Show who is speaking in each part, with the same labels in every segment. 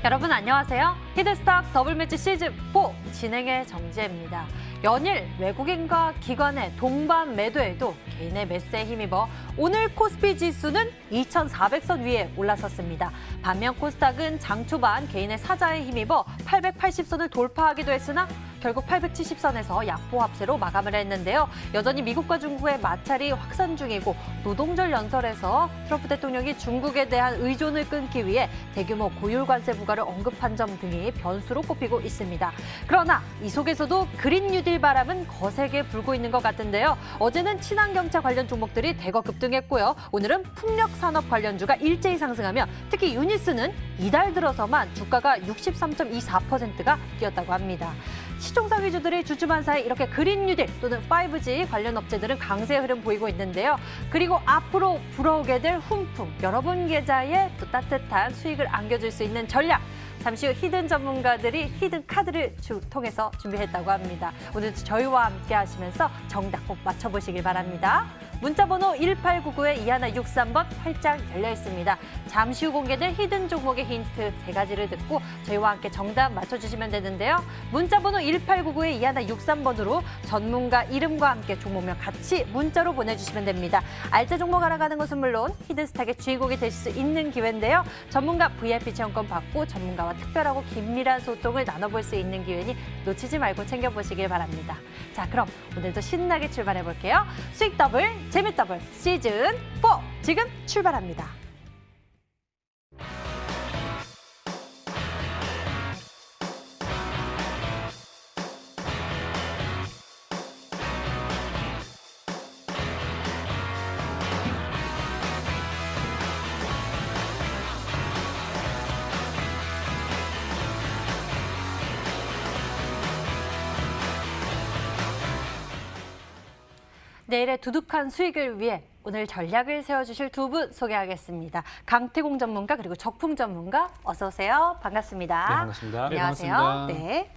Speaker 1: 여러분 안녕하세요. 히든스탁 더블매치 시즌4 진행의 정지혜입니다. 연일 외국인과 기관의 동반 매도에도 개인의 매수에 힘입어 오늘 코스피 지수는 2,400선 위에 올라섰습니다. 반면 코스닥은 장 초반 개인의 사자에 힘입어 880선을 돌파하기도 했으나 결국 870선에서 약보합세로 마감을 했는데요. 여전히 미국과 중국의 마찰이 확산 중이고 노동절 연설에서 트럼프 대통령이 중국에 대한 의존을 끊기 위해 대규모 고율 관세 부과를 언급한 점 등이 변수로 꼽히고 있습니다. 그러나 이 속에서도 그린 뉴딜 바람은 거세게 불고 있는 것 같은데요. 어제는 친환경차 관련 종목들이 대거 급등했고요. 오늘은 풍력산업 관련주가 일제히 상승하며 특히 유니스는 이달 들어서만 주가가 63.24%가 뛰었다고 합니다. 시총상 위주들이 주춤한 사이 이렇게 그린 뉴딜 또는 5G 관련 업체들은 강세 흐름 보이고 있는데요. 그리고 앞으로 불어오게 될 훈풍, 여러분 계좌에 또 따뜻한 수익을 안겨줄 수 있는 전략. 잠시 후 히든 전문가들이 히든 카드를 통해서 준비했다고 합니다. 오늘도 저희와 함께 하시면서 정답 꼭 맞춰보시길 바랍니다. 문자번호 1899-2163번 활짝 열려 있습니다. 잠시 후 공개될 히든 종목의 힌트 3가지를 듣고 저희와 함께 정답 맞춰주시면 되는데요. 문자번호 1899-2163번으로 전문가 이름과 함께 종목명 같이 문자로 보내주시면 됩니다. 알짜 종목 알아가는 것은 물론 히든스탁의 주인공이 되실 수 있는 기회인데요. 전문가 VIP 체험권 받고 전문가와 특별하고 긴밀한 소통을 나눠볼 수 있는 기회니 놓치지 말고 챙겨보시길 바랍니다. 자, 그럼 오늘도 신나게 출발해볼게요. 수익 더블, 재미 더블 시즌 4 지금 출발합니다. 내일의 두둑한 수익을 위해 오늘 전략을 세워주실 두 분 소개하겠습니다. 강태공 전문가 그리고 적풍 전문가 어서 오세요. 반갑습니다.
Speaker 2: 네, 반갑습니다.
Speaker 1: 안녕하세요.
Speaker 2: 네, 반갑습니다.
Speaker 1: 네.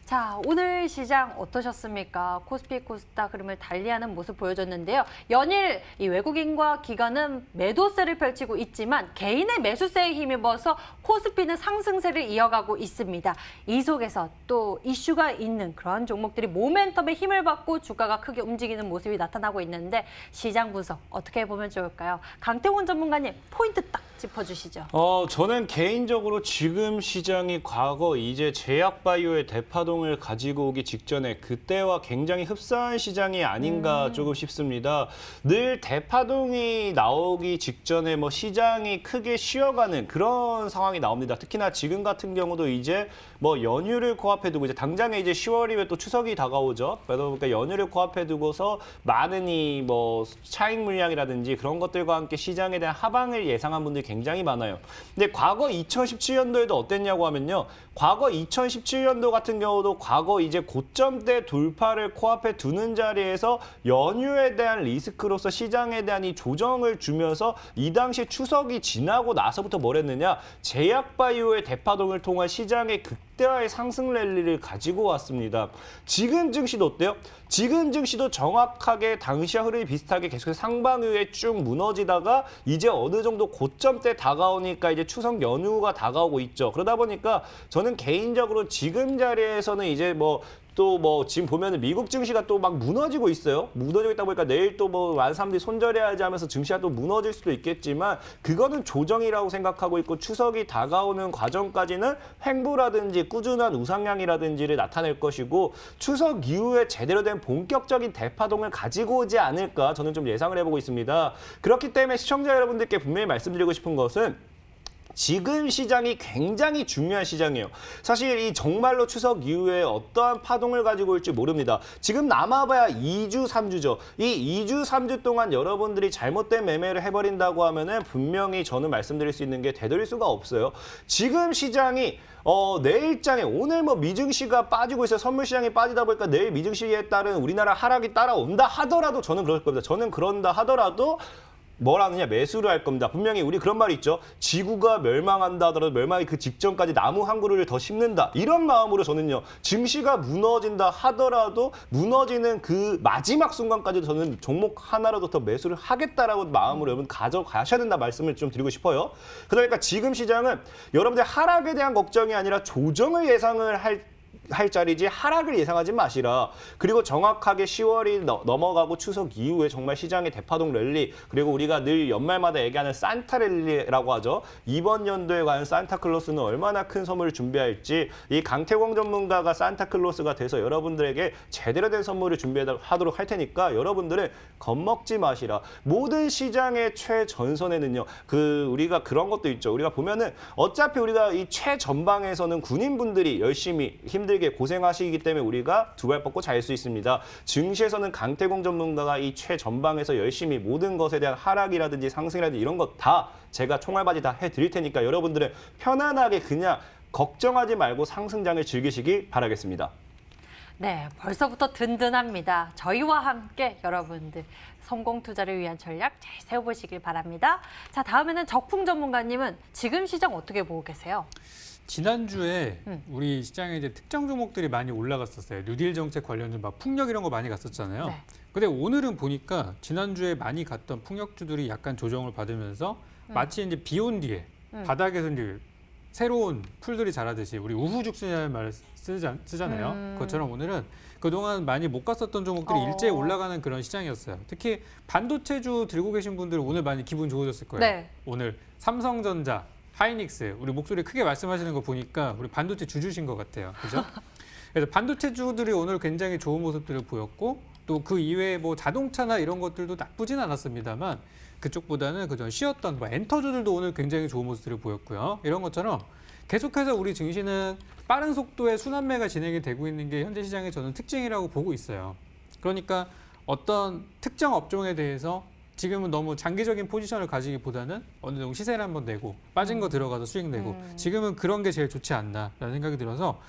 Speaker 1: 자, 오늘 시장 어떠셨습니까? 코스피, 코스닥 흐름을 달리하는 모습 보여줬는데요. 연일 이 외국인과 기관은 매도세를 펼치고 있지만 개인의 매수세에 힘입어서 코스피는 상승세를 이어가고 있습니다. 이 속에서 또 이슈가 있는 그런 종목들이 모멘텀에 힘을 받고 주가가 크게 움직이는 모습이 나타나고 있는데 시장 분석 어떻게 보면 좋을까요? 강태훈 전문가님 포인트 딱 짚어주시죠.
Speaker 2: 저는 개인적으로 지금 시장이 과거 이제 제약바이오의 대파동을 가지고 오기 직전에 그때와 굉장히 흡사한 시장이 아닌가 조금 싶습니다. 늘 대파동이 나오기 직전에 뭐 시장이 크게 쉬어가는 그런 상황이 나옵니다. 특히나 지금 같은 경우도 이제 뭐 연휴를 코앞에 두고 이제 당장에 이제 10월이면 또 추석이 다가오죠. 그러다 보니까 연휴를 코앞에 두고서 많은 이 뭐 차익 물량이라든지 그런 것들과 함께 시장에 대한 하방을 예상한 분들이 굉장히 많아요. 근데 과거 2017년도에도 어땠냐고 하면요. 과거 2017년도 같은 경우도 과거 이제 고점대 돌파를 코앞에 두는 자리에서 연휴에 대한 리스크로서 시장에 대한 이 조정을 주면서 이 당시 추석이 지나고 나서부터 뭘 했느냐. 제약바이오의 대파동을 통한 시장의 극대화의 상승 랠리를 가지고 왔습니다. 지금 증시도 어때요? 지금 증시도 정확하게 당시와 흐름이 비슷하게 계속해서 상방위에 쭉 무너지다가 이제 어느 정도 고점대 다가오니까 이제 추석 연휴가 다가오고 있죠. 그러다 보니까 저는 개인적으로 지금 자리에서는 이제 또 지금 보면은 미국 증시가 또 막 무너지고 있어요. 무너지고 있다 보니까 내일 또 뭐 많은 사람들이 손절해야지 하면서 증시가 또 무너질 수도 있겠지만 그거는 조정이라고 생각하고 있고 추석이 다가오는 과정까지는 횡보라든지 꾸준한 우상향이라든지를 나타낼 것이고 추석 이후에 제대로 된 본격적인 대파동을 가지고 오지 않을까 저는 좀 예상을 해보고 있습니다. 그렇기 때문에 시청자 여러분들께 분명히 말씀드리고 싶은 것은 지금 시장이 굉장히 중요한 시장이에요. 사실 이 정말로 추석 이후에 어떠한 파동을 가지고 올지 모릅니다. 지금 남아봐야 2주, 3주죠. 이 2주, 3주 동안 여러분들이 잘못된 매매를 해버린다고 하면은 분명히 저는 말씀드릴 수 있는 게 되돌릴 수가 없어요. 지금 시장이 내일장에 오늘 뭐 미증시가 빠지고 있어요. 선물시장이 빠지다 보니까 내일 미증시에 따른 우리나라 하락이 따라온다 하더라도 저는 그럴 겁니다. 저는 그런다 하더라도 뭘 하느냐? 매수를 할 겁니다. 분명히 우리 그런 말이 있죠. 지구가 멸망한다 하더라도 멸망이 그 직전까지 나무 한 그루를 더 심는다. 이런 마음으로 저는요. 증시가 무너진다 하더라도 무너지는 그 마지막 순간까지도 저는 종목 하나라도 더 매수를 하겠다라고 마음으로 여러분 가져가셔야 된다 말씀을 좀 드리고 싶어요. 그러니까 지금 시장은 여러분들 하락에 대한 걱정이 아니라 조정을 예상을 할 자리지 하락을 예상하지 마시라. 그리고 정확하게 10월이 넘어가고 추석 이후에 정말 시장의 대파동 랠리, 그리고 우리가 늘 연말마다 얘기하는 산타 랠리라고 하죠. 이번 연도에 과연 산타클로스는 얼마나 큰 선물을 준비할지 이 강태공 전문가가 산타클로스가 돼서 여러분들에게 제대로 된 선물을 준비하도록 할 테니까 여러분들은 겁먹지 마시라. 모든 시장의 최전선에는요. 우리가 그런 것도 있죠. 우리가 보면은 어차피 우리가 이 최전방에서는 군인분들이 열심히 힘들게 고생하시기 때문에 우리가 두 발 뻗고 잘 수 있습니다. 증시에서는 강태공 전문가가 이 최전방에서 열심히 모든 것에 대한 하락이라든지 상승이라든지 이런 것 다 제가 총알바지 다 해드릴 테니까 여러분들은 편안하게 그냥 걱정하지 말고 상승장을 즐기시기 바라겠습니다.
Speaker 1: 네, 벌써부터 든든합니다. 저희와 함께 여러분들 성공 투자를 위한 전략 잘 세워보시길 바랍니다. 자, 다음에는 적풍 전문가님은 지금 시장 어떻게 보고 계세요?
Speaker 3: 지난주에 우리 시장에 이제 특정 종목들이 많이 올라갔었어요. 뉴딜 정책 관련된 막 풍력 이런 거 많이 갔었잖아요.
Speaker 1: 네.
Speaker 3: 근데 오늘은 보니까 지난주에 많이 갔던 풍력주들이 약간 조정을 받으면서 마치 이제 비 온 뒤에 바닥에서 이제 새로운 풀들이 자라듯이 우리 우후죽순이라는 말을 쓰잖아요. 그것처럼 오늘은 그동안 많이 못 갔었던 종목들이 일제히 올라가는 그런 시장이었어요. 특히 반도체주 들고 계신 분들은 오늘 많이 기분 좋으셨을 거예요.
Speaker 1: 네.
Speaker 3: 오늘 삼성전자, 하이닉스, 우리 목소리 크게 말씀하시는 거 보니까 우리 반도체 주주신 것 같아요. 그죠? 그래서 반도체 주들이 오늘 굉장히 좋은 모습들을 보였고 또 그 이외에 뭐 자동차나 이런 것들도 나쁘진 않았습니다만 그쪽보다는 그전 쉬었던 뭐 엔터주들도 오늘 굉장히 좋은 모습들을 보였고요. 이런 것처럼 계속해서 우리 증시는 빠른 속도의 순환매가 진행이 되고 있는 게 현재 시장의 저는 특징이라고 보고 있어요. 그러니까 어떤 특정 업종에 대해서 지금은 너무 장기적인 포지션을 가지기보다는 어느 정도 시세를 한번 내고 빠진 거 들어가서 수익 내고 지금은 그런 게 제일 좋지 않나라는 생각이 들어서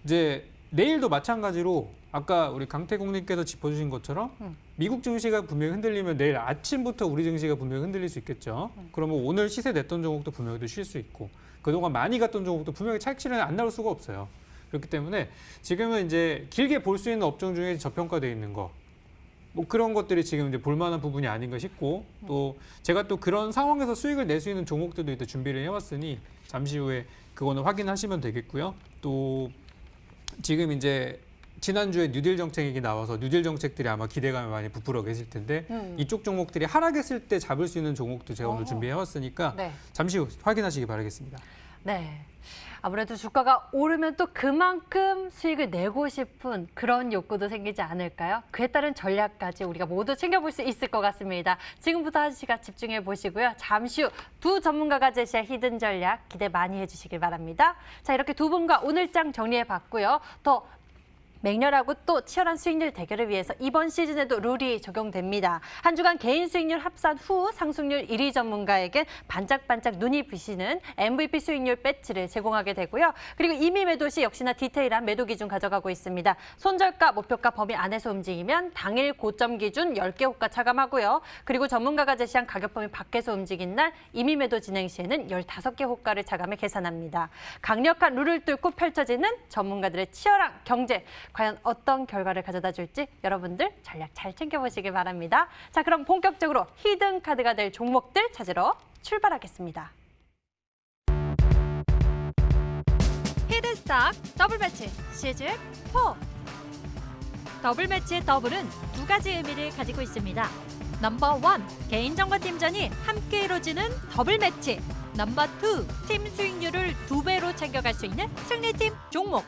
Speaker 3: 이제 내일도 마찬가지로 아까 우리 강태공님께서 짚어주신 것처럼 미국 증시가 분명히 흔들리면 내일 아침부터 우리 증시가 분명히 흔들릴 수 있겠죠. 그러면 오늘 시세 냈던 종목도 분명히 쉴 수 있고 그동안 많이 갔던 종목도 분명히 차익실현이 안 나올 수가 없어요. 그렇기 때문에 지금은 이제 길게 볼 수 있는 업종 중에 저평가되어 있는 거 뭐 그런 것들이 지금 이제 볼만한 부분이 아닌가 싶고 또 제가 또 그런 상황에서 수익을 낼 수 있는 종목들도 이제 준비를 해왔으니 잠시 후에 그거는 확인하시면 되겠고요. 또 지금 이제 지난주에 뉴딜 정책 얘기 나와서 뉴딜 정책들이 아마 기대감이 많이 부풀어 계실 텐데 이쪽 종목들이 하락했을 때 잡을 수 있는 종목도 제가 오늘 준비해왔으니까
Speaker 1: 네.
Speaker 3: 잠시 후 확인하시기 바라겠습니다.
Speaker 1: 네. 아무래도 주가가 오르면 또 그만큼 수익을 내고 싶은 그런 욕구도 생기지 않을까요? 그에 따른 전략까지 우리가 모두 챙겨볼 수 있을 것 같습니다. 지금부터 1시간 집중해 보시고요. 잠시 후 두 전문가가 제시할 히든 전략 기대 많이 해주시길 바랍니다. 자, 이렇게 두 분과 오늘장 정리해 봤고요. 더 맹렬하고 또 치열한 수익률 대결을 위해서 이번 시즌에도 룰이 적용됩니다. 한 주간 개인 수익률 합산 후 상승률 1위 전문가에겐 반짝반짝 눈이 부시는 MVP 수익률 배지를 제공하게 되고요. 그리고 이미 매도 시 역시나 디테일한 매도 기준 가져가고 있습니다. 손절가, 목표가 범위 안에서 움직이면 당일 고점 기준 10개 호가 차감하고요. 그리고 전문가가 제시한 가격 범위 밖에서 움직인 날 이미 매도 진행 시에는 15개 호가를 차감해 계산합니다. 강력한 룰을 뚫고 펼쳐지는 전문가들의 치열한 경제. 과연 어떤 결과를 가져다 줄지 여러분들 전략 잘 챙겨보시길 바랍니다. 자, 그럼 본격적으로 히든 카드가 될 종목들 찾으러 출발하겠습니다. 히든 스탁 더블 매치 시즌 4. 더블 매치의 더블은 두 가지 의미를 가지고 있습니다. 넘버 1, 개인정보팀전이 함께 이루어지는 더블 매치. 넘버 2, 팀 수익률을 2배로 챙겨갈 수 있는 승리팀 종목.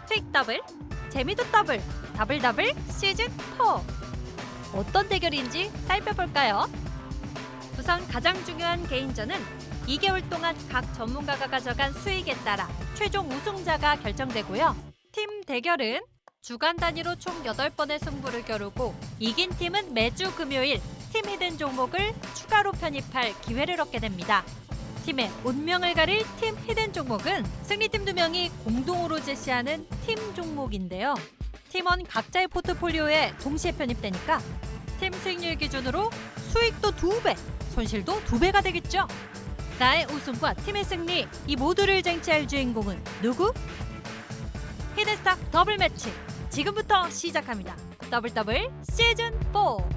Speaker 1: 수익 더블, 재미도 더블, 더블 시즌 4. 어떤 대결인지 살펴볼까요? 우선 가장 중요한 개인전은 2개월 동안 각 전문가가 가져간 수익에 따라 최종 우승자가 결정되고요. 팀 대결은 주간 단위로 총 8번의 승부를 겨루고 이긴 팀은 매주 금요일 팀 히든 종목을 추가로 편입할 기회를 얻게 됩니다. 팀의 운명을 가릴 팀 히든 종목은 승리팀 2명이 공동으로 제시하는 팀 종목인데요. 팀원 각자의 포트폴리오에 동시에 편입되니까 팀 수익률 기준으로 수익도 2배,
Speaker 4: 손실도 2배가 되겠죠. 나의 우승과 팀의 승리, 이 모두를 쟁취할 주인공은 누구? 히든스탁 더블 매치 지금부터 시작합니다. 더블 시즌 4.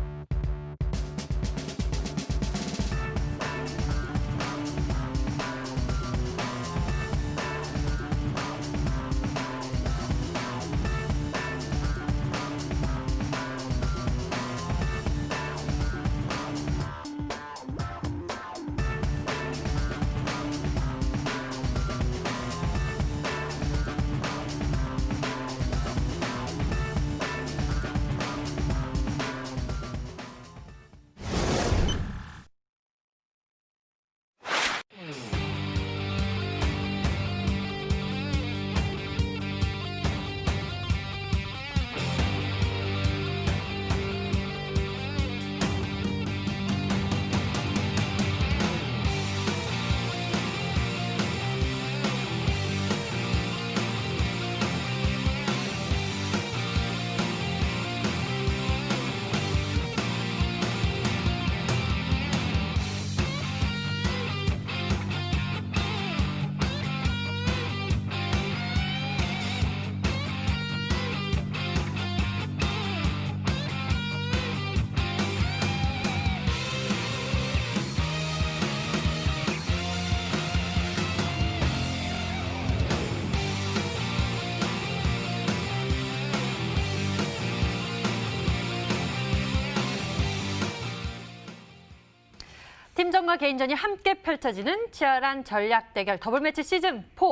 Speaker 1: 팀전과 개인전이 함께 펼쳐지는 치열한 전략 대결 더블 매치 시즌 4.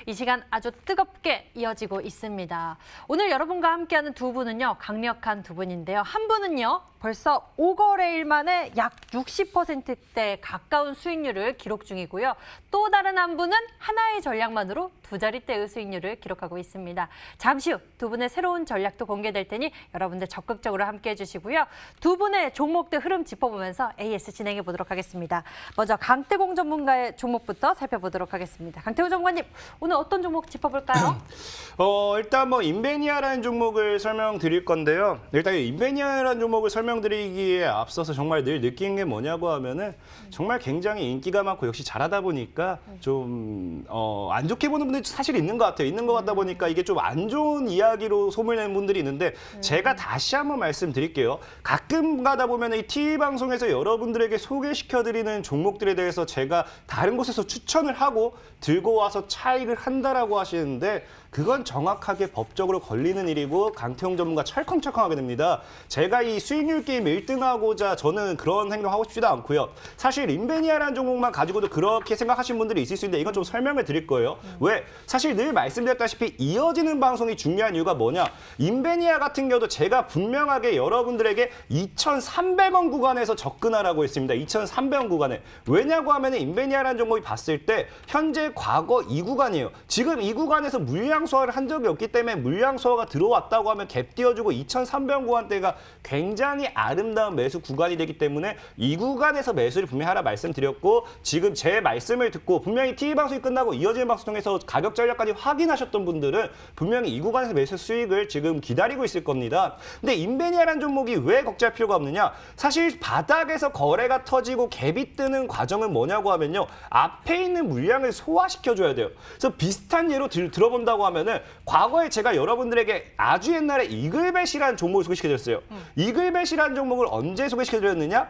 Speaker 1: 이 시간 아주 뜨겁게 이어지고 있습니다. 오늘 여러분과 함께하는 두 분은요, 강력한 두 분인데요. 한 분은요, 벌써 5거래일 만에 약 60%대 가까운 수익률을 기록 중이고요. 또 다른 한 분은 하나의 전략만으로 2자릿대의 수익률을 기록하고 있습니다. 잠시 후 두 분의 새로운 전략도 공개될 테니 여러분들 적극적으로 함께해 주시고요. 두 분의 종목들 흐름 짚어보면서 AS 진행해 보도록 하겠습니다. 먼저 강태공 전문가의 종목부터 살펴보도록 하겠습니다. 강태공 전문가님, 오늘 어떤 종목 짚어볼까요?
Speaker 2: 일단 인베니아라는 종목을 설명드릴 건데요. 일단 이 인베니아라는 종목을 설명드리기에 앞서서 정말 늘 느낀 게 뭐냐고 하면은 정말 굉장히 인기가 많고 역시 잘하다 보니까 좀 안 좋게 보는 분들이 사실 있는 것 같아요. 있는 것 같다 보니까 이게 좀 안 좋은 이야기로 소문내는 분들이 있는데 제가 다시 한번 말씀드릴게요. 가끔 가다 보면 이 TV 방송에서 여러분들에게 소개시켜드리는 종목들에 대해서 제가 다른 곳에서 추천을 하고 들고 와서 차익을 한다라고 하시는데 그건 정확하게 법적으로 걸리는 일이고 강태용 전문가 철컹철컹하게 됩니다. 제가 이 수익률 게임 1등하고자 저는 그런 행동하고 싶지도 않고요. 사실 인베니아라는 종목만 가지고도 그렇게 생각하시는 분들이 있을 수 있는데 이건 좀 설명을 드릴 거예요. 왜? 사실 늘 말씀드렸다시피 이어지는 방송이 중요한 이유가 뭐냐? 인베니아 같은 경우도 제가 분명하게 여러분들에게 2,300원 구간에서 접근하라고 했습니다. 2,300원 구간에. 왜냐고 하면 인베니아라는 종목이 봤을 때 현재 과거 이 구간이에요. 지금 이 구간에서 물량 소화를 한 적이 없기 때문에 물량 소화가 들어왔다고 하면 갭 띄워주고 2,300원 구간대가 굉장히 아름다운 매수 구간이 되기 때문에 이 구간에서 매수를 분명히 하라 말씀드렸고 지금 제 말씀을 듣고 분명히 TV 방송이 끝나고 이어지는 방송 통해서 가격 전략까지 확인하셨던 분들은 분명히 이 구간에서 매수 수익을 지금 기다리고 있을 겁니다. 근데 인베니아라는 종목이 왜 걱정할 필요가 없느냐? 사실 바닥에서 거래가 터지고 갭이 뜨는 과정은 뭐냐고 하면요. 앞에 있는 물량을 소화시켜줘야 돼요. 그래서 비슷한 예로 들어본다고 하면은 과거에 제가 여러분들에게 아주 옛날에 이글벳이라는 종목을 소개시켜드렸어요. 이글벳이라는 종목을 언제 소개시켜드렸느냐?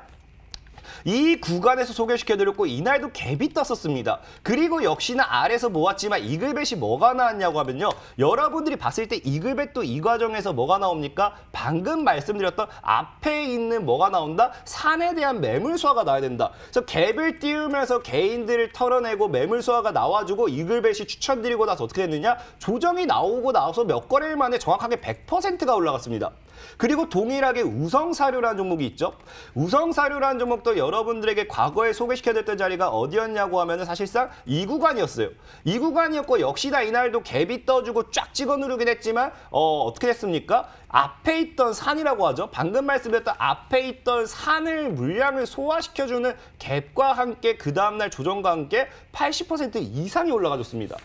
Speaker 2: 이 구간에서 소개시켜드렸고 이날도 갭이 떴었습니다. 그리고 역시나 아래에서 모았지만 이글벳이 뭐가 나왔냐고 하면요. 여러분들이 봤을 때 이글벳도 이 과정에서 뭐가 나옵니까? 방금 말씀드렸던 앞에 있는 뭐가 나온다? 산에 대한 매물 수화가 나와야 된다. 그래서 갭을 띄우면서 개인들을 털어내고 매물 수화가 나와주고 이글벳이 추천드리고 나서 어떻게 됐느냐? 조정이 나오고 나서 몇 거래일 만에 정확하게 100%가 올라갔습니다. 그리고 동일하게 우성사료라는 종목이 있죠. 우성사료라는 종목도 여러분들에게 과거에 소개시켜드렸던 자리가 어디였냐고 하면 사실상 이 구간이었어요. 이 구간이었고 역시나 이날도 갭이 떠주고 쫙 찍어 누르긴 했지만 어떻게 됐습니까? 앞에 있던 산이라고 하죠. 방금 말씀드렸던 앞에 있던 산을 물량을 소화시켜주는 갭과 함께 그 다음날 조정과 함께 80% 이상이 올라가줬습니다.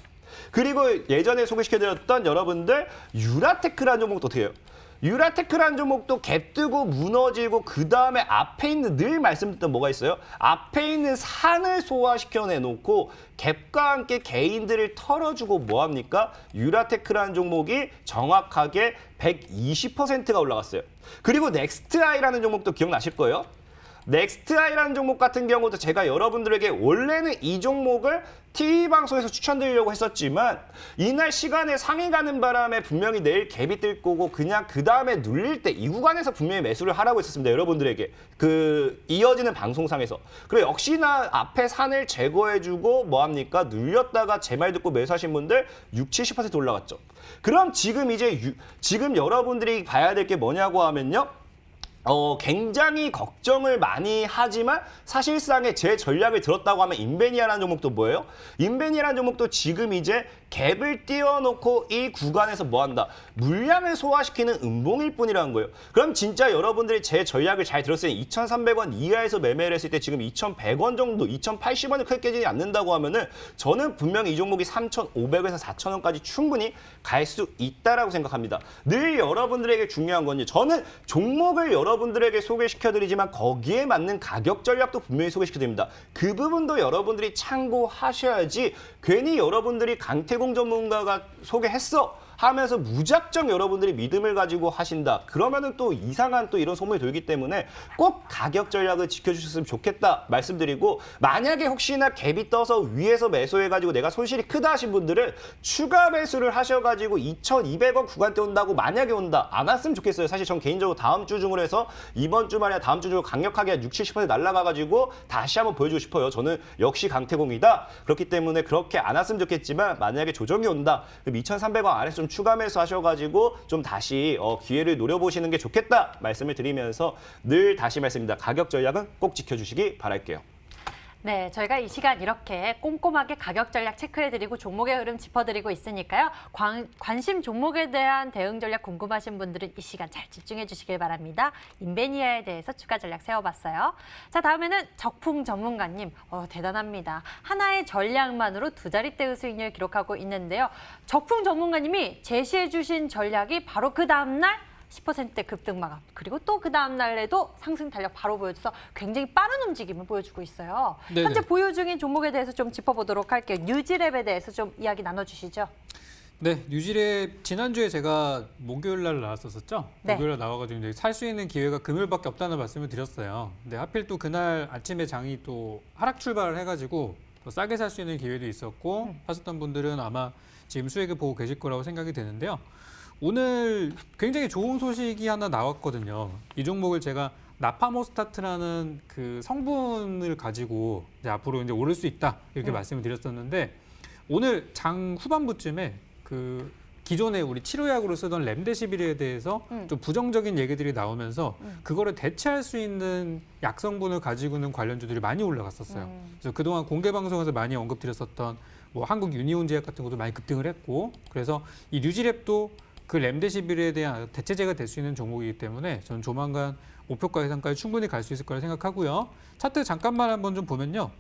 Speaker 2: 그리고 예전에 소개시켜드렸던 여러분들 유라테크라는 종목도 어떻게 해요? 유라테크라는 종목도 갭 뜨고 무너지고 그 다음에 앞에 있는 늘 말씀드렸던 뭐가 있어요? 앞에 있는 산을 소화시켜내놓고 갭과 함께 개인들을 털어주고 뭐합니까? 유라테크라는 종목이 정확하게 120%가 올라갔어요. 그리고 넥스트아이라는 종목도 기억나실 거예요. 넥스트아이라는 종목 같은 경우도 제가 여러분들에게 원래는 이 종목을 TV방송에서 추천드리려고 했었지만 이날 시간에 상이 가는 바람에 분명히 내일 갭이 뜰 거고 그냥 그 다음에 눌릴 때 이 구간에서 분명히 매수를 하라고 했었습니다. 여러분들에게 그 이어지는 방송상에서. 그리고 역시나 앞에 산을 제거해주고 뭐합니까? 눌렸다가 제 말 듣고 매수하신 분들 60-70% 올라갔죠. 그럼 지금 지금 여러분들이 봐야 될 게 뭐냐고 하면요. 굉장히 걱정을 많이 하지만 사실상의 제 전략을 들었다고 하면 인베니아라는 종목도 뭐예요? 인베니아라는 종목도 지금 이제 갭을 띄워놓고 이 구간에서 뭐한다? 물량을 소화시키는 음봉일 뿐이라는 거예요. 그럼 진짜 여러분들이 제 전략을 잘 들었을 때 2,300원 이하에서 매매를 했을 때 지금 2,100원 정도, 2,080원이 크게 깨지지 않는다고 하면은 저는 분명히 이 종목이 3,500원에서 4,000원까지 충분히 갈 수 있다라고 생각합니다. 늘 여러분들에게 중요한 건요. 저는 종목을 여러분들에게 소개시켜드리지만 거기에 맞는 가격 전략도 분명히 소개시켜드립니다. 그 부분도 여러분들이 참고하셔야지 괜히 여러분들이 강태공 전문가가 소개했어 하면서 무작정 여러분들이 믿음을 가지고 하신다. 그러면은 또 이상한 또 이런 소문이 돌기 때문에 꼭 가격 전략을 지켜주셨으면 좋겠다 말씀드리고, 만약에 혹시나 갭이 떠서 위에서 매수해가지고 내가 손실이 크다 하신 분들은 추가 매수를 하셔가지고 2,200원 구간대 온다고 만약에 온다. 안 왔으면 좋겠어요. 사실 전 개인적으로 다음 주 중으로 해서 이번 주말이나 다음 주 중으로 강력하게 60-70% 날아가가지고 다시 한번 보여주고 싶어요. 저는 역시 강태공이다. 그렇기 때문에 그렇게 안 왔으면 좋겠지만 만약에 조정이 온다. 그럼 2,300원 아래서 좀 추가 매수하셔가지고 좀 다시 기회를 노려보시는 게 좋겠다 말씀을 드리면서 늘 다시 말씀드립니다. 가격 전략은 꼭 지켜주시기 바랄게요.
Speaker 1: 네, 저희가 이 시간 이렇게 꼼꼼하게 가격 전략 체크해드리고 종목의 흐름 짚어드리고 있으니까요. 관심 종목에 대한 대응 전략 궁금하신 분들은 이 시간 잘 집중해 주시길 바랍니다. 인베니아에 대해서 추가 전략 세워봤어요. 자, 다음에는 적풍 전문가님. 대단합니다. 하나의 전략만으로 두 자릿대의 수익률 기록하고 있는데요. 적풍 전문가님이 제시해 주신 전략이 바로 그 다음날 10% 급등 마감, 그리고 또 그 다음 날에도 상승 탄력 바로 보여줘서 굉장히 빠른 움직임을 보여주고 있어요.
Speaker 3: 네네.
Speaker 1: 현재 보유 중인 종목에 대해서 좀 짚어보도록 할게요. 뉴지랩에 대해서 좀 이야기 나눠주시죠.
Speaker 3: 네, 뉴지랩 지난주에 제가 목요일 날 나왔었죠.
Speaker 1: 네.
Speaker 3: 목요일 날 나와가지고 살 수 있는 기회가 금요일밖에 없다는 말씀을 드렸어요. 근데 하필 또 그날 아침에 장이 또 하락 출발을 해가지고 더 싸게 살 수 있는 기회도 있었고 하셨던 분들은 아마 지금 수익을 보고 계실 거라고 생각이 되는데요. 오늘 굉장히 좋은 소식이 하나 나왔거든요. 이 종목을 제가 나파모스타트라는 그 성분을 가지고 이제 앞으로 이제 오를 수 있다 이렇게 말씀을 드렸었는데, 오늘 장 후반부쯤에 그 기존에 우리 치료약으로 쓰던 렘데시비르에 대해서 좀 부정적인 얘기들이 나오면서 그거를 대체할 수 있는 약성분을 가지고 있는 관련주들이 많이 올라갔었어요. 그래서 그동안 공개 방송에서 많이 언급드렸었던 뭐 한국 유니온제약 같은 것도 많이 급등을 했고, 그래서 이 뉴지랩도 그 렘데시비르에 대한 대체제가 될 수 있는 종목이기 때문에 저는 조만간 목표가 이상까지 충분히 갈 수 있을 거라 생각하고요. 차트 잠깐만 한번 좀 보면요.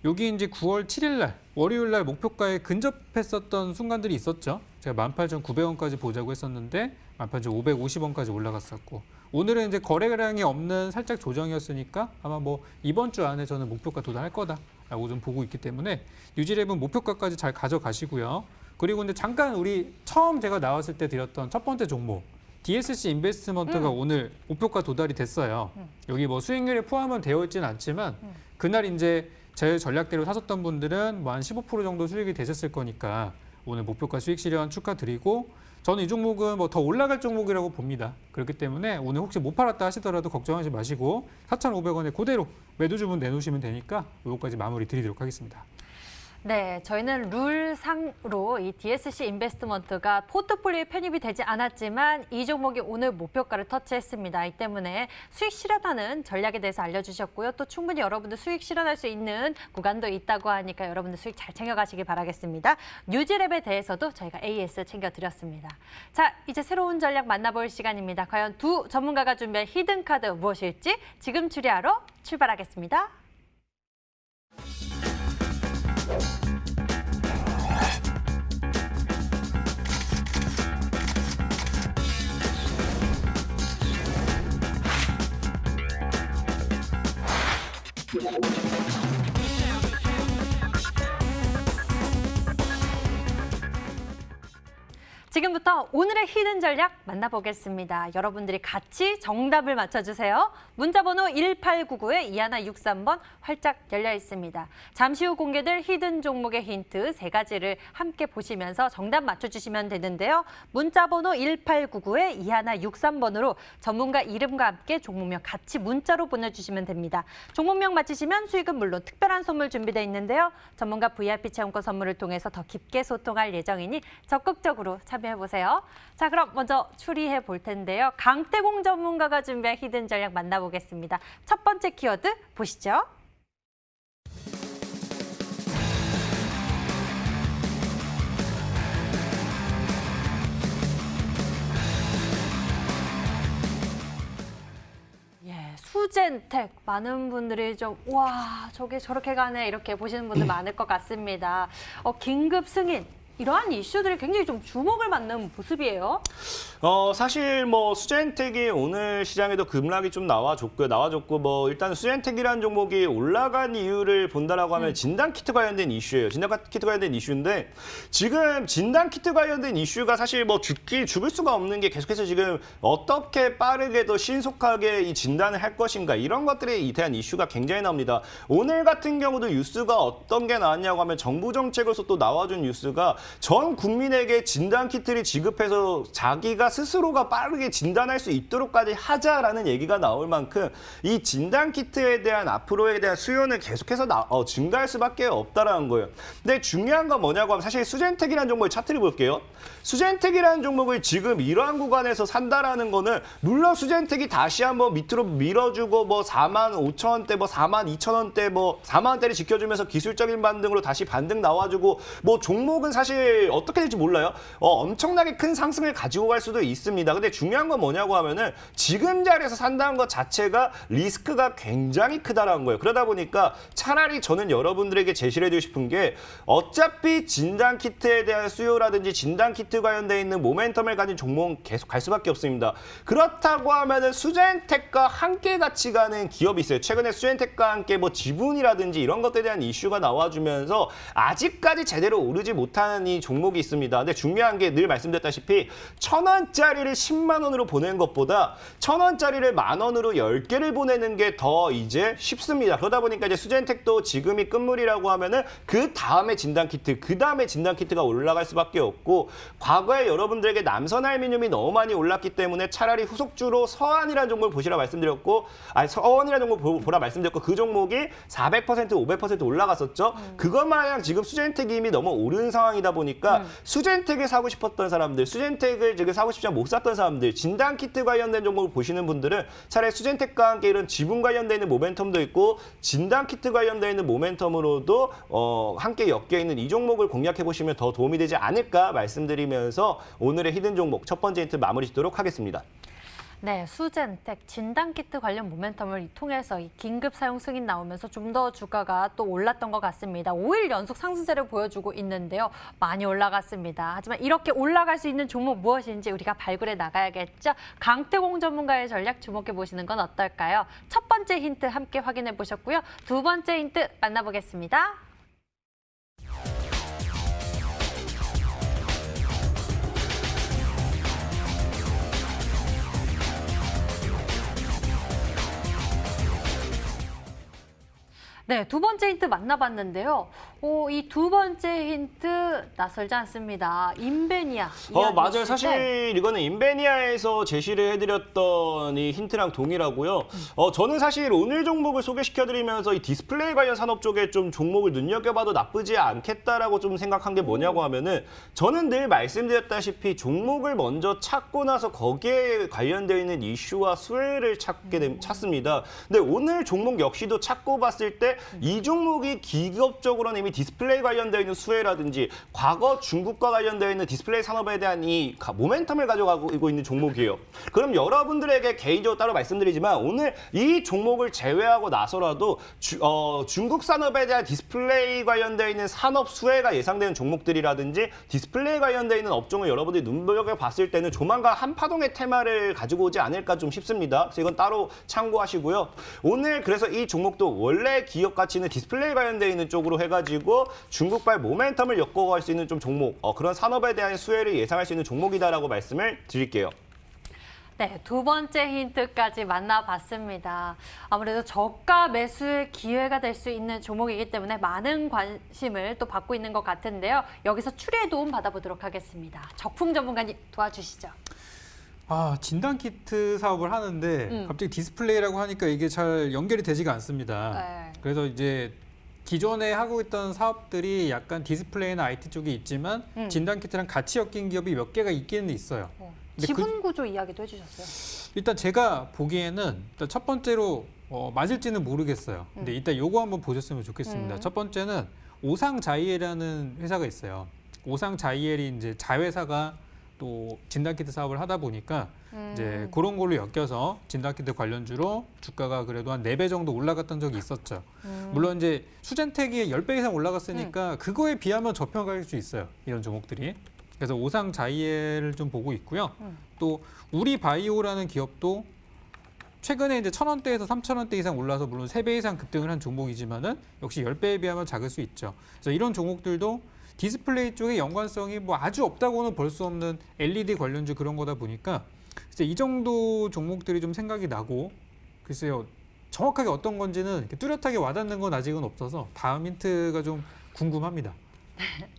Speaker 3: 여기 이제 9월 7일 날 월요일 날 목표가에 근접했었던 순간들이 있었죠. 제가 18,900원까지 보자고 했었는데 18,550원까지 올라갔었고, 오늘은 이제 거래량이 없는 살짝 조정이었으니까 아마 뭐 이번 주 안에 저는 목표가 도달할 거다라고 좀 보고 있기 때문에 뉴지랩은 목표가까지 잘 가져가시고요. 그리고 이제 잠깐 우리 처음 제가 나왔을 때 드렸던 첫 번째 종목 DSC 인베스트먼트가 오늘 목표가 도달이 됐어요. 여기 뭐 수익률에 포함은 되어 있지는 않지만 그날 이제 제 전략대로 사셨던 분들은 뭐 한 15% 정도 수익이 되셨을 거니까 오늘 목표가 수익 실현 축하드리고, 저는 이 종목은 뭐 더 올라갈 종목이라고 봅니다. 그렇기 때문에 오늘 혹시 못 팔았다 하시더라도 걱정하지 마시고 4,500원에 그대로 매도 주문 내놓으시면 되니까 요거까지 마무리 드리도록 하겠습니다.
Speaker 1: 네, 저희는 룰상으로 이 DSC 인베스트먼트가 포트폴리오에 편입이 되지 않았지만 이 종목이 오늘 목표가를 터치했습니다. 이 때문에 수익 실현하는 전략에 대해서 알려주셨고요. 또 충분히 여러분들 수익 실현할 수 있는 구간도 있다고 하니까 여러분들 수익 잘 챙겨가시기 바라겠습니다. 뉴지랩에 대해서도 저희가 AS 챙겨드렸습니다. 자, 이제 새로운 전략 만나볼 시간입니다. 과연 두 전문가가 준비한 히든카드 무엇일지 지금 추리하러 출발하겠습니다. 지금부터 오늘의 히든 전략 만나보겠습니다. 여러분들이 같이 정답을 맞춰주세요. 문자번호 1899에 2163번 활짝 열려 있습니다. 잠시 후 공개될 히든 종목의 힌트 3가지를 함께 보시면서 정답 맞춰주시면 되는데요. 문자번호 1899에 2163번으로 전문가 이름과 함께 종목명 같이 문자로 보내주시면 됩니다. 종목명 맞히시면 수익은 물론 특별한 선물 준비되어 있는데요. 전문가 VIP 체험권 선물을 통해서 더 깊게 소통할 예정이니 적극적으로 참여해보세요. 자, 그럼 먼저 추리해 볼 텐데요. 강태공 전문가가 준비한 히든 전략 만나보겠습니다. 첫 번째 키워드 보시죠. 수젠텍 많은 분들이 좀 와 저게 저렇게 가네 이렇게 보시는 분들 많을 것 같습니다. 긴급 승인 이러한 이슈들이 굉장히 좀 주목을 받는 모습이에요.
Speaker 2: 사실 뭐 수젠텍이 오늘 시장에도 급락이 좀 나와줬고 뭐 일단 수젠텍이라는 종목이 올라간 이유를 본다라고 하면 진단키트 관련된 이슈예요. 진단키트 관련된 이슈인데 지금 진단키트 관련된 이슈가 사실 뭐 죽을 수가 없는 게 계속해서 지금 어떻게 빠르게도 신속하게 이 진단을 할 것인가 이런 것들에 대한 이슈가 굉장히 나옵니다. 오늘 같은 경우도 뉴스가 어떤 게 나왔냐고 하면 정부 정책으로서 또 나와준 뉴스가 전 국민에게 진단키트를 지급해서 자기가 스스로가 빠르게 진단할 수 있도록까지 하자라는 얘기가 나올 만큼 이 진단키트에 대한 앞으로에 대한 수요는 계속해서 증가할 수밖에 없다라는 거예요. 근데 중요한 건 뭐냐고 하면 사실 수젠텍이라는 종목의 차트를 볼게요. 수젠텍이라는 종목을 지금 이러한 구간에서 산다라는 거는 물론 수젠텍이 다시 한번 밑으로 밀어주고 뭐 45,000원대, 뭐 42,000원대, 뭐 4만원대를 지켜주면서 기술적인 반등으로 다시 반등 나와주고 뭐 종목은 사실 어떻게 될지 몰라요. 엄청나게 큰 상승을 가지고 갈 수도 있습니다. 근데 중요한 건 뭐냐고 하면은 지금 자리에서 산다는 것 자체가 리스크가 굉장히 크다라는 거예요. 그러다 보니까 차라리 저는 여러분들에게 제시를 해드리고 싶은 게 어차피 진단키트에 대한 수요라든지 진단키트 관련돼 있는 모멘텀을 가진 종목은 계속 갈 수밖에 없습니다. 그렇다고 하면은 수젠텍과 함께 같이 가는 기업이 있어요. 최근에 수젠텍과 함께 뭐 지분이라든지 이런 것들에 대한 이슈가 나와주면서 아직까지 제대로 오르지 못하는 이 종목이 있습니다. 근데 중요한 게 늘 말씀드렸다시피 1,000원짜리를 10만 원으로 보내는 것보다 1,000원짜리를 10,000원으로 10개를 보내는 게 더 이제 쉽습니다. 그러다 보니까 이제 수젠텍도 지금이 끝물이라고 하면은 그 다음에 진단키트, 그 다음에 진단키트가 올라갈 수밖에 없고 과거에 여러분들에게 남선알미늄이 너무 많이 올랐기 때문에 차라리 후속주로 서한이라는 종목을 보시라 말씀드렸고 서원이라는 종목을 보라 말씀드렸고 그 종목이 400%, 500% 올라갔었죠. 그것 마냥 지금 수젠텍이 이미 너무 오른 상황이다 보니까 수젠텍을 사고 싶었던 사람들, 수젠텍을 지금 사고 싶지 않아 못 샀던 사람들, 진단키트 관련된 종목을 보시는 분들은 차라리 수젠텍과 함께 이런 지분 관련돼 있는 모멘텀도 있고 진단키트 관련돼 있는 모멘텀으로도 함께 엮여 있는 이 종목을 공략해 보시면 더 도움이 되지 않을까 말씀드리면서 오늘의 히든 종목 첫 번째 힌트 마무리 짓도록 하겠습니다.
Speaker 1: 네, 수젠텍 진단키트 관련 모멘텀을 통해서 이 긴급 사용 승인 나오면서 좀 더 주가가 또 올랐던 것 같습니다. 5일 연속 상승세를 보여주고 있는데요. 많이 올라갔습니다. 하지만 이렇게 올라갈 수 있는 종목 무엇인지 우리가 발굴해 나가야겠죠. 강태공 전문가의 전략 주목해 보시는 건 어떨까요? 첫 번째 힌트 함께 확인해 보셨고요. 두 번째 힌트 만나보겠습니다. 네, 두 번째 힌트 만나봤는데요. 이 두 번째 힌트 낯설지 않습니다. 인베니아.
Speaker 2: 맞아요. 사실 이거는 인베니아에서 제시를 해드렸던 이 힌트랑 동일하고요. 저는 사실 오늘 종목을 소개시켜드리면서 이 디스플레이 관련 산업 쪽에 좀 종목을 눈여겨봐도 나쁘지 않겠다라고 좀 생각한 게 뭐냐고 하면은 저는 늘 말씀드렸다시피 종목을 먼저 찾고 나서 거기에 관련되어 있는 이슈와 수혜를 찾습니다. 근데 오늘 종목 역시도 찾고 봤을 때 이 종목이 기업적으로는 이미 종목이 디스플레이 관련되어 있는 수혜라든지 과거 중국과 관련되어 있는 디스플레이 산업에 대한 이 모멘텀을 가져가고 있는 종목이에요. 그럼 여러분들에게 개인적으로 따로 말씀드리지만 오늘 이 종목을 제외하고 나서라도 중국 산업에 대한 디스플레이 관련되어 있는 산업 수혜가 예상되는 종목들이라든지 디스플레이 관련되어 있는 업종을 여러분들이 눈여겨봤을 때는 조만간 한 파동의 테마를 가지고 오지 않을까 좀 싶습니다. 그래서 이건 따로 참고하시고요. 오늘 그래서 이 종목도 원래 기업 가치는 디스플레이 관련되어 있는 쪽으로 해가지고 중국발 모멘텀을 엮어갈 수 있는 좀 종목, 그런 산업에 대한 수혜를 예상할 수 있는 종목이다라고 말씀을 드릴게요.
Speaker 1: 네, 두 번째 힌트까지 만나봤습니다. 아무래도 저가 매수의 기회가 될 수 있는 종목이기 때문에 많은 관심을 또 받고 있는 것 같은데요. 여기서 추리의 도움 받아보도록 하겠습니다. 적풍 전문가님 도와주시죠.
Speaker 3: 진단키트 사업을 하는데 갑자기 디스플레이라고 하니까 이게 잘 연결이 되지가 않습니다.
Speaker 1: 네.
Speaker 3: 그래서 이제 기존에 하고 있던 사업들이 약간 디스플레이나 IT 쪽에 있지만 진단키트랑 같이 엮인 기업이 몇 개가 있기는 있어요. 근데
Speaker 1: 지분 구조 이야기도 해주셨어요.
Speaker 3: 일단 제가 보기에는 일단 첫 번째로 맞을지는 모르겠어요. 근데 일단 요거 한번 보셨으면 좋겠습니다. 첫 번째는 오상자이엘이라는 회사가 있어요. 오상자이엘이 이제 자회사가 또 진단키트 사업을 하다 보니까 이제 그런 걸로 엮여서 진단키트 관련주로 주가가 그래도 한 4배 정도 올라갔던 적이 있었죠. 물론 이제 수젠텍이 10배 이상 올라갔으니까 그거에 비하면 저평가일 수 있어요. 이런 종목들이. 그래서 오상자이엘을 좀 보고 있고요. 또 우리바이오라는 기업도 최근에 이제 1,000원대에서 3,000원대 이상 올라서 물론 3배 이상 급등을 한 종목이지만은 역시 10배에 비하면 작을 수 있죠. 그래서 이런 종목들도 디스플레이 쪽의 연관성이 뭐 아주 없다고는 볼 수 없는 LED 관련주 그런 거다 보니까 이제 이 정도 종목들이 좀 생각이 나고 글쎄요. 정확하게 어떤 건지는 이렇게 뚜렷하게 와닿는 건 아직은 없어서 다음 힌트가 좀 궁금합니다.